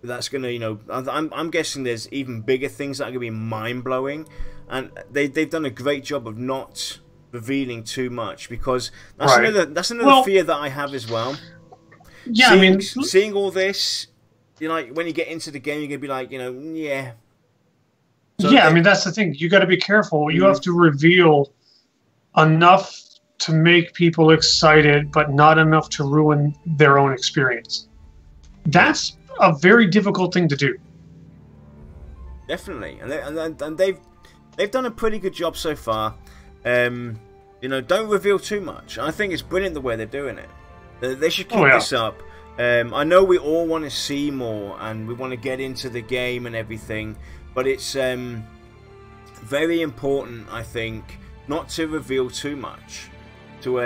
that's gonna, I'm guessing there's even bigger things that are gonna be mind-blowing, and they've done a great job of not revealing too much, because that's another fear that I have as well. Yeah, seeing all this, when you get into the game, you're gonna be like, yeah. So that's the thing. You got to be careful. You have to reveal enough to make people excited, but not enough to ruin their own experience. That's a very difficult thing to do. Definitely, and they've done a pretty good job so far. Don't reveal too much. I think it's brilliant the way they're doing it. They should keep this up. I know we all want to see more, and we want to get into the game and everything, but it's very important, I think, not to reveal too much. To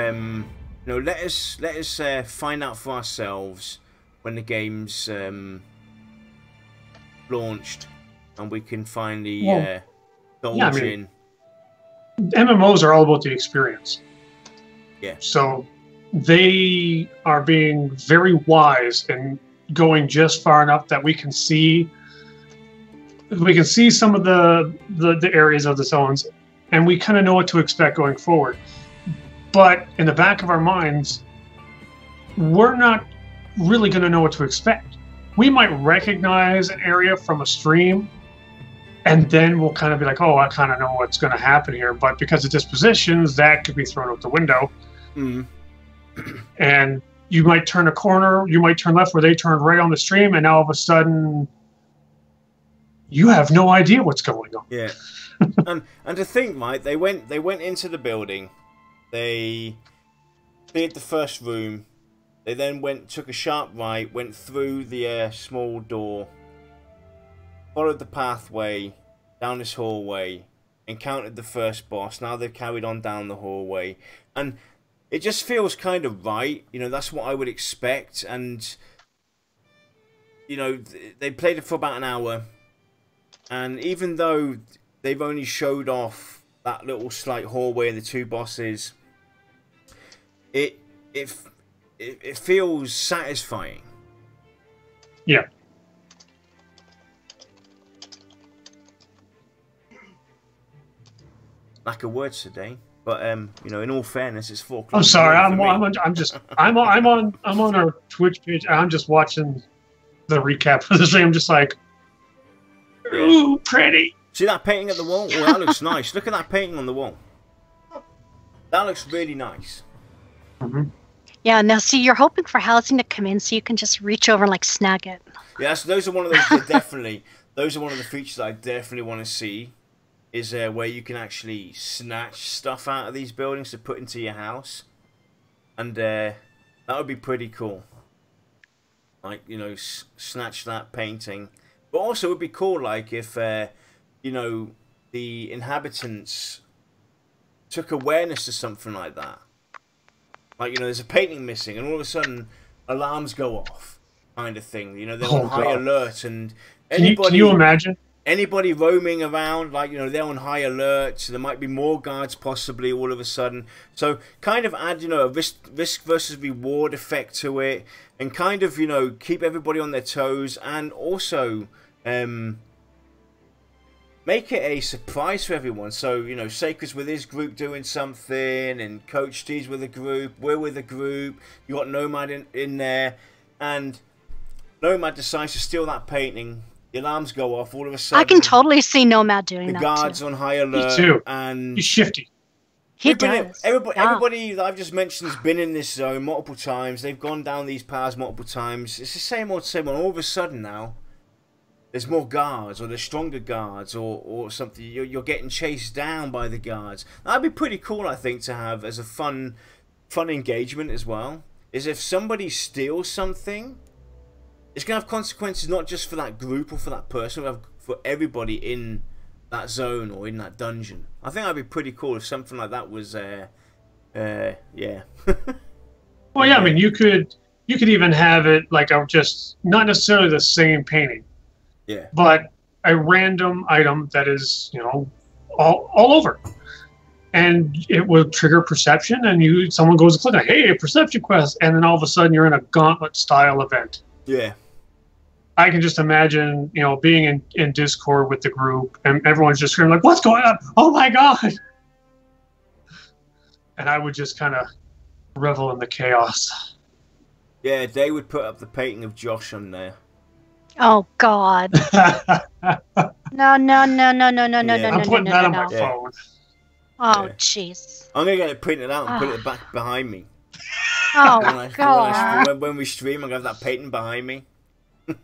let us find out for ourselves when the game's launched, and we can finally indulge in. MMOs are all about the experience. Yeah. So they are being very wise and going just far enough that we can see some of the areas of the zones, and we kind of know what to expect going forward. But in the back of our minds, we're not really going to know what to expect. We might recognize an area from a stream, and then we'll kind of be like, oh, I kind of know what's going to happen here. But because of dispositions, that could be thrown out the window. And you might turn a corner, you might turn left where they turned right on the stream, and now all of a sudden, you have no idea what's going on. Yeah. and to think, right, they went into the building, they cleared the first room, they then took a sharp right, went through the small door, followed the pathway down this hallway, encountered the first boss. Now they've carried on down the hallway, and it just feels kind of right. That's what I would expect. And they played it for about an hour, and even though they've only showed off that little slight hallway and the two bosses, it feels satisfying. Yeah. Lack of words today, but in all fairness, it's 4 o'clock. I'm sorry, I'm on our Twitch page. I'm just watching the recap for the stream. I'm just like, ooh, pretty. See that painting at the wall? Oh, that looks nice. Look at that painting on the wall. That looks really nice. Mm-hmm. Yeah, now see, you're hoping for housing to come in so you can just reach over and like snag it. Yeah, so those are one of those definitely. Those are one of the features that I definitely want to see. Is where you can actually snatch stuff out of these buildings to put into your house, and that would be pretty cool. Like, you know, snatch that painting, but also it would be cool, like if you know, the inhabitants took awareness to something like that. Like, you know, there's a painting missing, and all of a sudden alarms go off, kind of thing. You know, they're on high alert, and anybody. Can you imagine? Anybody roaming around, like, you know, they're on high alert, so there might be more guards possibly all of a sudden. So kind of add, you know, a risk versus reward effect to it, and kind of, you know, keep everybody on their toes, and also make it a surprise for everyone. So, you know, Sacred's with his group doing something, and Coach T's with a group, we're with a group, you got Nomad in there, and Nomad decides to steal that painting. The alarms go off all of a sudden. I can totally see Nomad doing that. The guards on high alert. Me too. And he's shifty. He does. Everybody that I've just mentioned has been in this zone multiple times. They've gone down these paths multiple times. It's the same old, same old. All of a sudden now, there's more guards, or there's stronger guards, or something. You're getting chased down by the guards. That'd be pretty cool, I think, to have as a fun engagement as well. Is if somebody steals something, it's going to have consequences not just for that group or for that person, but for everybody in that zone or in that dungeon. I think that'd be pretty cool if something like that was, yeah. Well, yeah, I mean, you could even have it like just not necessarily the same painting, yeah, but a random item that is, you know, all over, and it will trigger perception, and someone goes to click on, hey, a perception quest, and then all of a sudden you're in a gauntlet style event. Yeah. I can just imagine, you know, being in Discord with the group, and everyone's just screaming like, "What's going on? Oh my god!" And I would just kind of revel in the chaos. Yeah, they would put up the painting of Josh on there. Oh God! No! I'm putting that on my phone. Oh jeez! I'm gonna get it printed out and put it back behind me. Oh God! When we stream, I'm gonna have that painting behind me.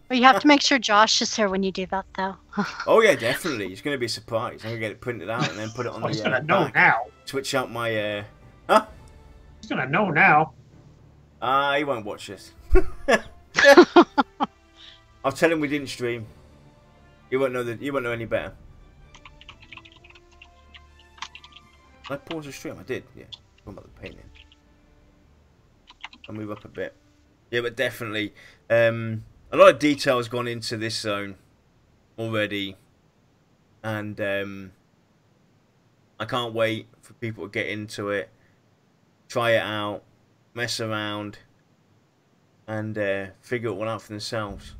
But you have to make sure Josh is here when you do that, though. Oh yeah, definitely. It's gonna be a surprise. I'm gonna get it printed out and then put it on He's gonna know back. now. Switch out my Huh? He's gonna know now. He won't watch this. I'll tell him we didn't stream. You won't know that. You won't know any better. I paused the stream. I did. Yeah. Talking about the painting. I'll move up a bit. Yeah, but definitely. A lot of detail has gone into this zone already, and I can't wait for people to get into it, try it out, mess around, and figure it all out for themselves.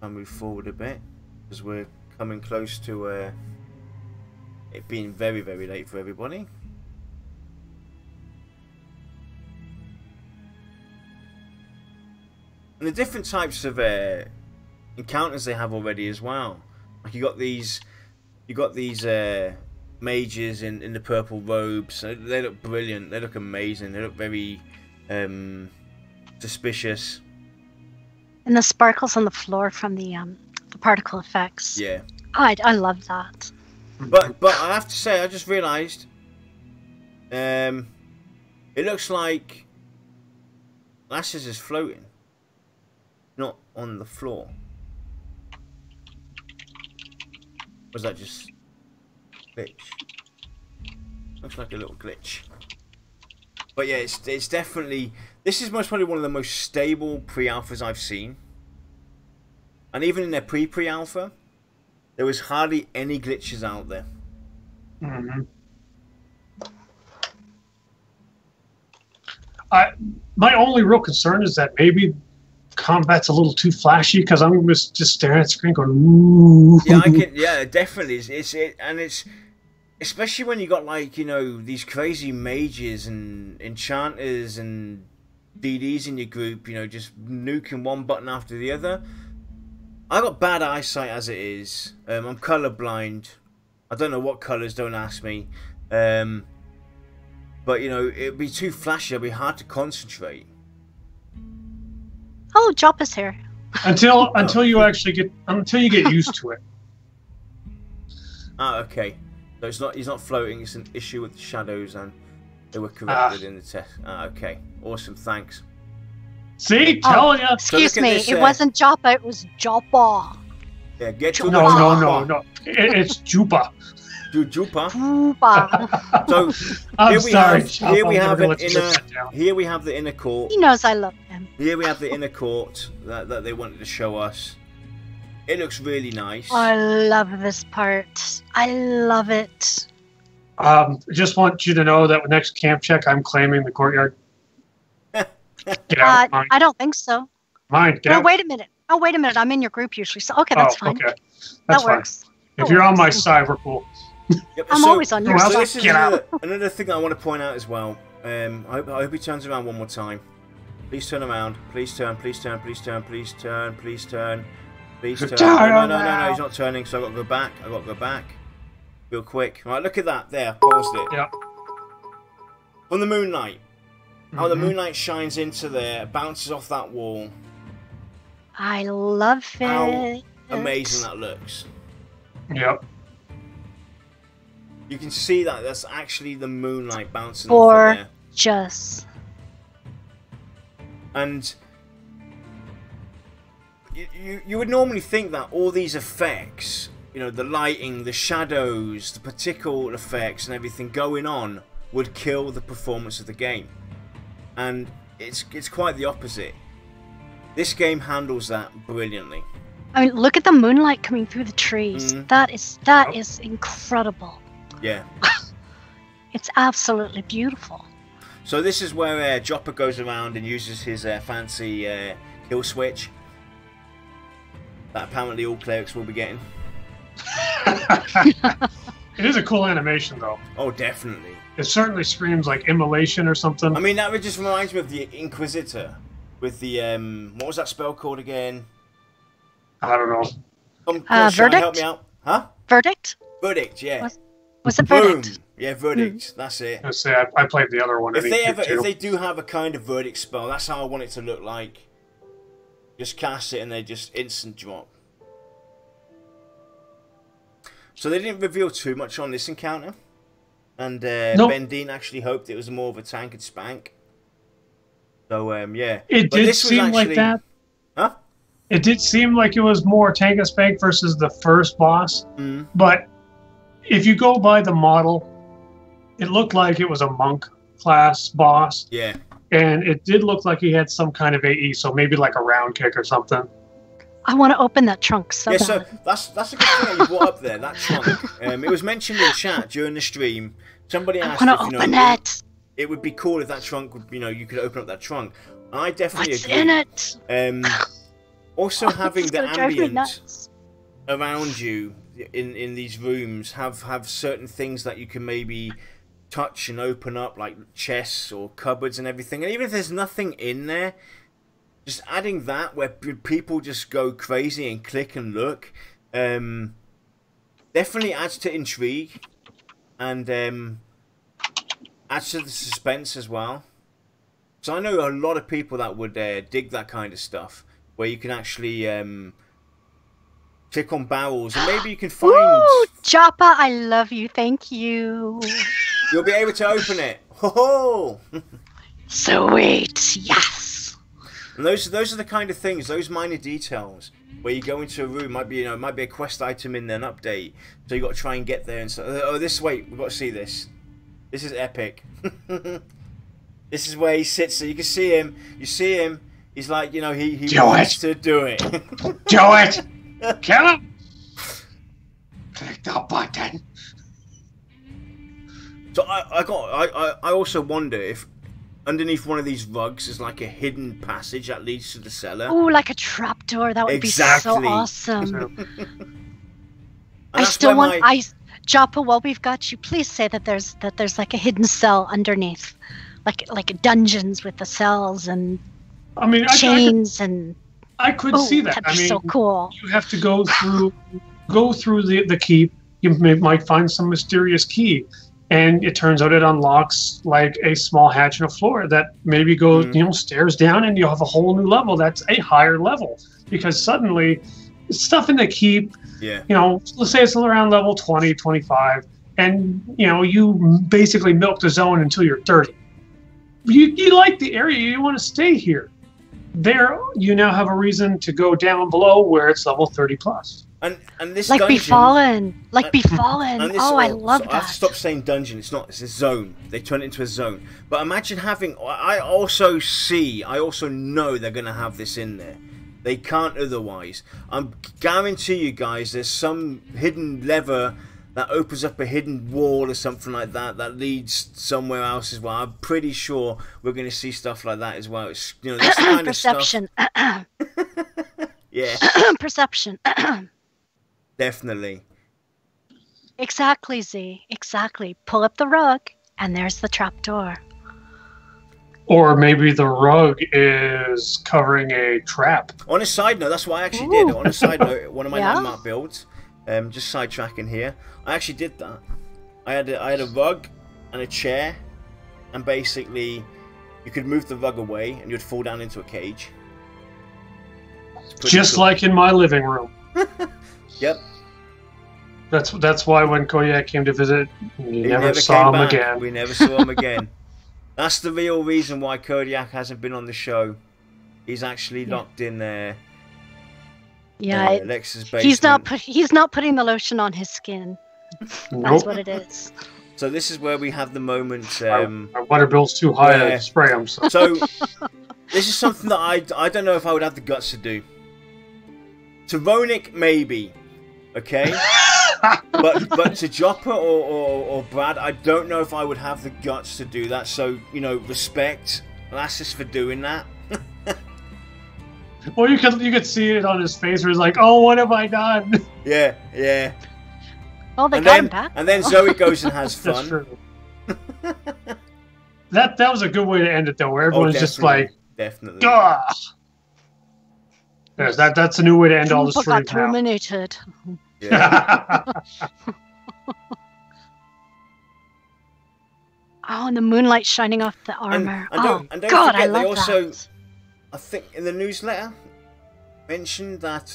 I'll move forward a bit because we're coming close to it being very, very late for everybody. And the different types of encounters they have already as well. Like you got these mages in the purple robes. They look brilliant. They look amazing. They look very suspicious. And the sparkles on the floor from the particle effects. Yeah. I love that. But I have to say, I just realised, it looks like Lassiz is floating, not on the floor. Was that just glitch? Looks like a little glitch. But yeah, it's definitely, this is most probably one of the most stable pre-alphas I've seen. And even in their pre-alpha, there was hardly any glitches out there. Mm-hmm. My only real concern is that maybe combat's a little too flashy because I'm just staring at the screen going, ooh. Yeah, definitely. It's especially when you got, like, you know, these crazy mages and enchanters and deities in your group, you know, just nuking one button after the other. I got bad eyesight as it is. I'm colorblind. I don't know what colors, don't ask me. But you know, it'd be too flashy. It'd be hard to concentrate. Oh, Joppa's here. Until you actually get used to it. Ah, okay. So he's not floating. It's an issue with the shadows, and they were corrected in the test. Ah, okay. Awesome. Thanks. See, telling you. Excuse me. It wasn't Joppa. It was Joppa. Yeah, get to No. It's Jupa. Jupa. Jupa. So here we have the inner court. He knows I love him. Here we have the inner court that they wanted to show us. It looks really nice. I love this part. I love it. Just want you to know that with next camp check, I'm claiming the courtyard. Get out. I don't think so. Mine. Get out. Wait a minute. Oh, wait a minute. I'm in your group usually. So okay, that's fine. Okay. That works. If you're on my side, we're cool. Yep, I'm always on your side. This is another thing I want to point out as well. I hope he turns around one more time. Please turn around. Please turn. Please turn. Please turn. Please turn. Please turn. Please turn. No. He's not turning. So I got to go back. Real quick. Right, look at that. There. Paused it. Yep. On the moonlight. How the moonlight shines into there, bounces off that wall. I love it. How amazing that looks. Yep. You can see that's actually the moonlight bouncing off of there. Just. And you would normally think that all these effects, you know, the lighting, the shadows, the particle effects and everything going on would kill the performance of the game. And it's quite the opposite. This game handles that brilliantly. I mean, look at the moonlight coming through the trees. That is incredible. Yeah. It's absolutely beautiful. So this is where Joppa goes around and uses his fancy kill switch that apparently all clerics will be getting. It is a cool animation, though. Oh, definitely. It certainly screams like immolation or something. I mean, that just reminds me of the Inquisitor with the what was that spell called again? I don't know. Verdict? Help me out. Huh? Verdict? Verdict, yeah. Was it Boom. Verdict? Yeah, Verdict. That's it. I say I played the other one. If they do have a kind of Verdict spell, that's how I want it to look like. Just cast it and they just instant drop. So they didn't reveal too much on this encounter. And Nope. Ben Dean actually hoped it was more of a tank and spank. So, yeah. It did seem like that. Huh? It did seem like it was more tank and spank versus the first boss. But if you go by the model, it looked like it was a monk class boss. Yeah. And it did look like he had some kind of AE, so maybe like a round kick or something. I want to open that trunk so Yeah, bad. so that's a good thing that you brought up there, that trunk. It was mentioned in chat during the stream. Somebody asked if, it would be cool if that trunk would, you could open up that trunk. And I definitely agree. What's in it? Also having the ambient around you in these rooms have certain things that you can maybe touch and open up, like chests or cupboards and everything. And even if there's nothing in there, just adding that where people just go crazy and click and look definitely adds to intrigue and adds to the suspense as well. So I know a lot of people that would dig that kind of stuff, where you can actually click on barrels and maybe you can find... Ooh, Joppa, I love you. Thank you. You'll be able to open it. Ho-ho! Sweet, yes. And those are the kind of things, those minor details, where you go into a room, might be a quest item in an update, so you got to try and get there and so. Oh, we've got to see this. This is epic. This is where he sits. So you can see him. You see him. He's like, he wants to do it. Do it. Kill him. Click the button. So I also wonder if underneath one of these rugs is like a hidden passage that leads to the cellar. Oh, like a trapdoor. That would be so awesome. I still want Joppa, while we've got you, please say that there's like a hidden cell underneath like dungeons with the cells and I mean, chains and. I could see that. That'd be I mean, so cool. You have to go through the keep. You might find some mysterious key, and it turns out it unlocks like a small hatch in a floor that maybe goes, stairs down, and you have a whole new level. That's a higher level because suddenly stuff in the keep. Yeah. Let's say it's around level 20, 25, and you basically milk the zone until you're 30. You like the area. You want to stay here. There, you now have a reason to go down below where it's level 30 plus. And this like dungeon, Befallen, I love that. I have to stop saying dungeon. It's not. It's a zone. They turn it into a zone. But imagine having. I also know they're going to have this in there. They can't otherwise. I guarantee you guys, there's some hidden lever that opens up a hidden wall or something like that that leads somewhere else as well. I'm pretty sure we're going to see stuff like that as well. It's, this kind Perception. of stuff. Yeah. Perception. Definitely. Exactly, Z. Exactly. Pull up the rug, and there's the trapdoor. Or maybe the rug is covering a trap. On a side note, that's what I actually did. On a side note, one of my landmark builds, just sidetracking here, I actually did that. I had a rug and a chair, and basically you could move the rug away and you'd fall down into a cage. Just like in my living room. Yep. That's why when Kodiak came to visit, we never saw him again. We never saw him again. That's the real reason why Kodiak hasn't been on the show. He's actually locked in there. Yeah, Lex's basement. He's not putting the lotion on his skin. That's what it is. So this is where we have the moment. My water bill's too high to spray them. So this is something that I don't know if I would have the guts to do. To Ronick, maybe, okay, but to Jopper or Brad, I don't know if I would have the guts to do that. So respect Lassiz for doing that. Well, you could see it on his face where he's like, "Oh, what have I done?" Yeah, yeah. Well, they got him back. And then Zoe goes and has fun. That's true. That was a good way to end it, though, where everyone's just like, definitely. Gah! Yes, that's a new way to end all the streams got terminated. Yeah. Oh, and the moonlight shining off the armor. And don't God, forget, I love they also, that. I think in the newsletter, mentioned that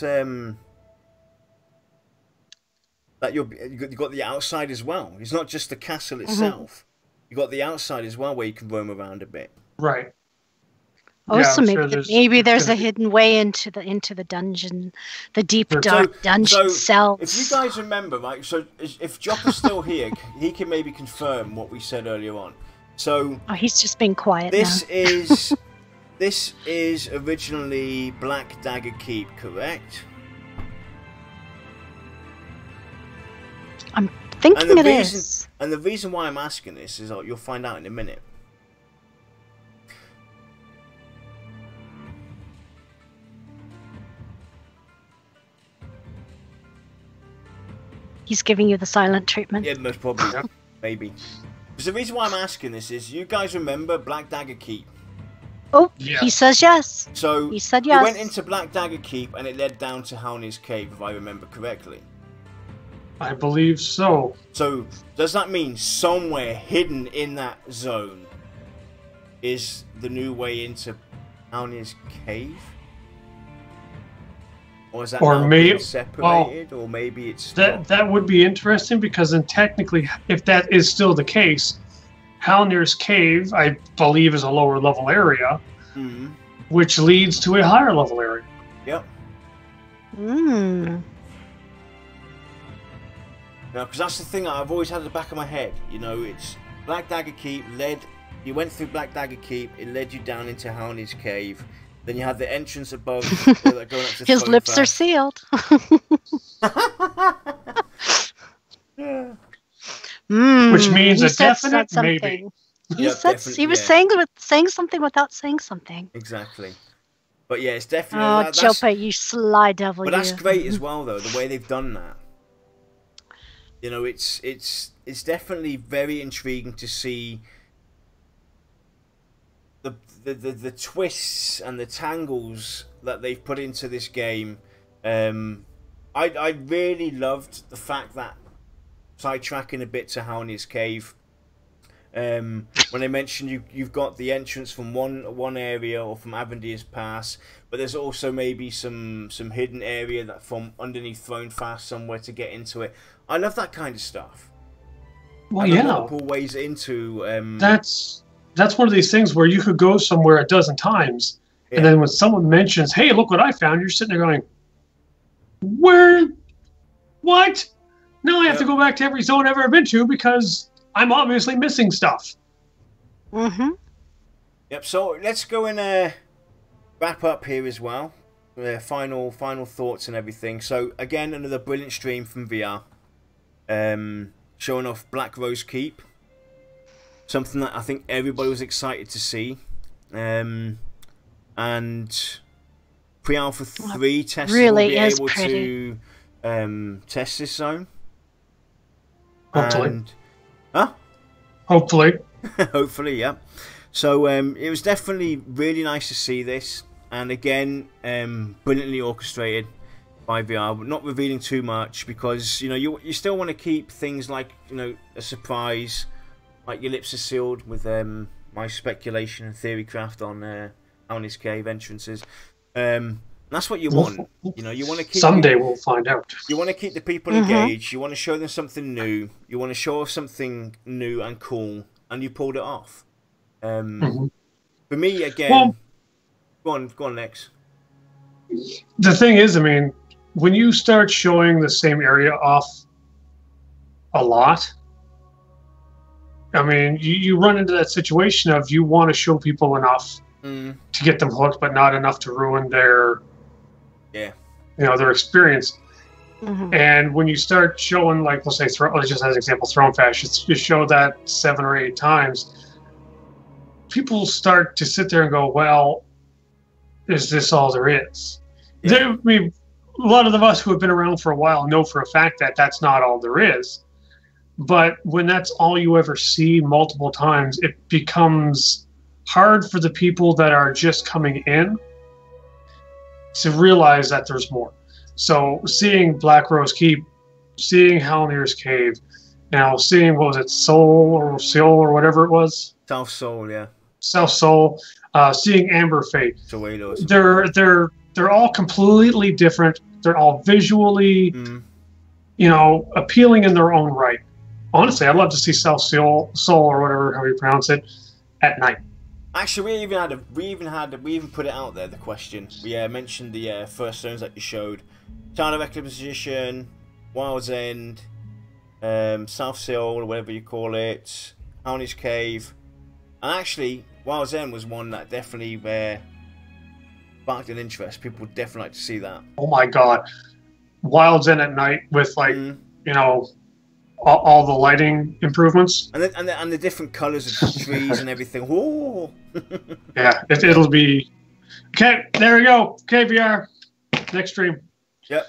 that you got the outside as well. It's not just the castle itself. You got the outside as well, where you can roam around a bit. Right. Also, maybe there's a hidden way into the dungeon, the deep dark dungeon cells. If you guys remember, right? So if Jopper's still here, he can maybe confirm what we said earlier on. So he's just being quiet. This is originally Black Dagger Keep, correct? I'm thinking it is. And the reason why I'm asking this is you'll find out in a minute. He's giving you the silent treatment. Yeah, most probably. Maybe. Because the reason why I'm asking this is, you guys remember Black Dagger Keep? Oh, yeah. He says yes. So he said yes. You went into Black Dagger Keep and it led down to Halnir's Cave, if I remember correctly. I believe so. So does that mean somewhere hidden in that zone is the new way into Halnir's Cave? Or is that separated? Or maybe it's that would be interesting, because then technically, if that is still the case, Halnir's Cave, I believe, is a lower level area, which leads to a higher level area. Yep. Hmm. No, because that's the thing I've always had at the back of my head. It's Black Dagger Keep you went through Black Dagger Keep, it led you down into Halnir's Cave. Then you have the entrance above. Going up to his lips are sealed. Which means a definite maybe. He was saying something without saying something. Exactly. But yeah, it's definitely. Oh, Jopa, you sly devil! But that's great as well, though, the way they've done that. It's definitely very intriguing to see the twists and the tangles that they've put into this game. I really loved the fact that, sidetracking a bit to Howni's Cave, when they mentioned you've got the entrance from one area or from Avendir's Pass, but there's also maybe some hidden area that from underneath Throne Fast somewhere to get into it. I love that kind of stuff. Well, and yeah, multiple ways into. That's one of these things where you could go somewhere a dozen times, and then when someone mentions, "Hey, look what I found," you're sitting there going, "Where? What? Now I have to go back to every zone I've ever been to because I'm obviously missing stuff." Mm-hmm. Yep. So let's go and wrap up here as well. Final thoughts and everything. So again, another brilliant stream from VR, showing off Black Rose Keep. Something that I think everybody was excited to see. And Pre-Alpha 3 testers really will be is able pretty. to test this zone. Hopefully. Hopefully, yeah. So it was definitely really nice to see this. And again, brilliantly orchestrated by VR, but not revealing too much because, you know, you still want to keep things like, you know, a surprise. Like your lips are sealed with my speculation and theory craft on his cave entrances. That's what you want. You know, you want to keep. Someday we'll find out. You want to keep the people engaged. You want to show them something new. You want to show off something new and cool, and you pulled it off. For me, again. Well, go on, Lex. The thing is, I mean, when you start showing the same area off a lot, I mean, you run into that situation of you want to show people enough to get them hooked, but not enough to ruin their, their experience. And when you start showing, like, let's say, just as an example, Throne Fast, you show that 7 or 8 times, people start to sit there and go, well, is this all there is? I mean, a lot of us who have been around for a while know for a fact that that's not all there is. But when that's all you ever see multiple times, it becomes hard for the people that are just coming in to realize that there's more. So seeing Black Rose Keep, seeing Howni's Cave, now seeing, what was it, Soul or whatever it was? South Soul, yeah. South Soul, seeing Amber Fate. Zoelos. They're all completely different. They're all visually, appealing in their own right. Honestly, I'd love to see South Soul or whatever, how you pronounce it, at night. Actually, we even put it out there. The question we mentioned the first zones that you showed: Child of Exposition, Wild's End, South Soul or whatever you call it, Howni's Cave, and actually, Wild's End was one that definitely sparked an interest. People would definitely like to see that. Oh my God, Wild's End at night with all the lighting improvements and the different colors of the trees and everything. Whoa. Yeah, it'll be okay. There we go. KVR next stream. Yep.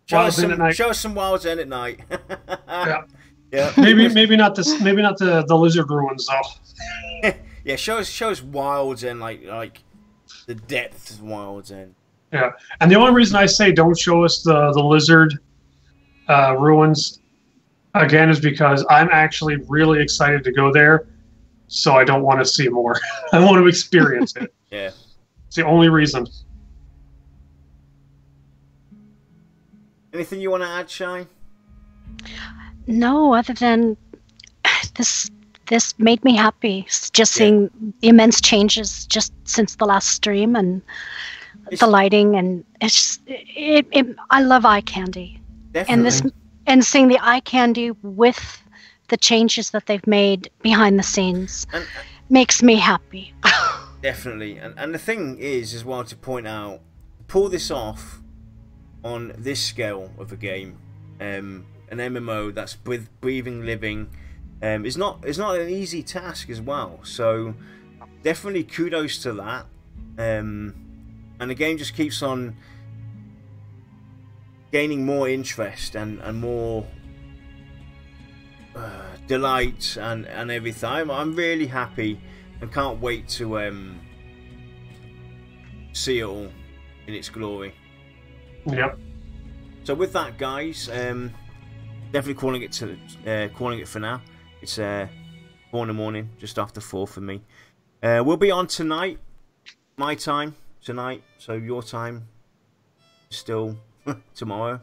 Show us some Wild's End at night. Yeah. Maybe not the lizard ruins though. Yeah, show us Wild's End, like the depth of Wild's End. Yeah, and the only reason I say don't show us the lizard ruins again is because I'm actually really excited to go there, so I don't want to see more. I want to experience it. Yeah, it's the only reason. Anything you want to add, Shai? No, other than this made me happy. Just seeing the immense changes just since the last stream and the lighting, and it's just, I love eye candy. Definitely. And seeing the eye candy with the changes that they've made behind the scenes makes me happy. Definitely. And the thing is, as well, to point out, pull this off on this scale of a game, an MMO that's breathing, living, is not an easy task as well. So definitely kudos to that. And the game just keeps on gaining more interest and more delight and everything. I'm really happy and can't wait to see it all in its glory. Yep. So with that, guys, definitely calling it for now. It's 4 in the morning, just after 4 for me. We'll be on tonight, my time tonight, so your time still tomorrow.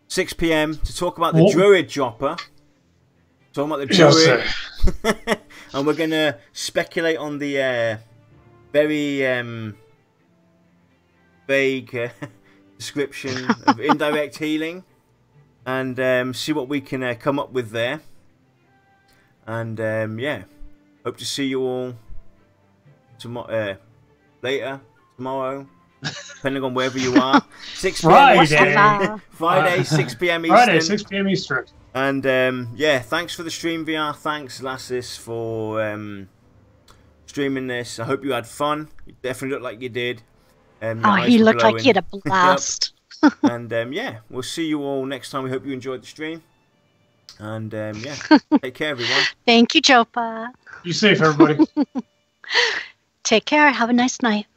6 p.m. to talk about the Druid Dropper. Talking about the Druid. And we're going to speculate on the very vague description of indirect healing. And see what we can come up with there. And yeah, hope to see you all later, tomorrow. Depending on wherever you are. 6 p.m. Friday, 6 p.m. Eastern. Friday, 6 p.m. Eastern. And yeah, thanks for the stream, VR. Thanks, Lassiz, for streaming this. I hope you had fun. You definitely looked like you did. He looked like he had a blast. And yeah, we'll see you all next time. We hope you enjoyed the stream. And yeah, take care, everyone. Thank you, Jopa. You safe, everybody. Take care. Have a nice night.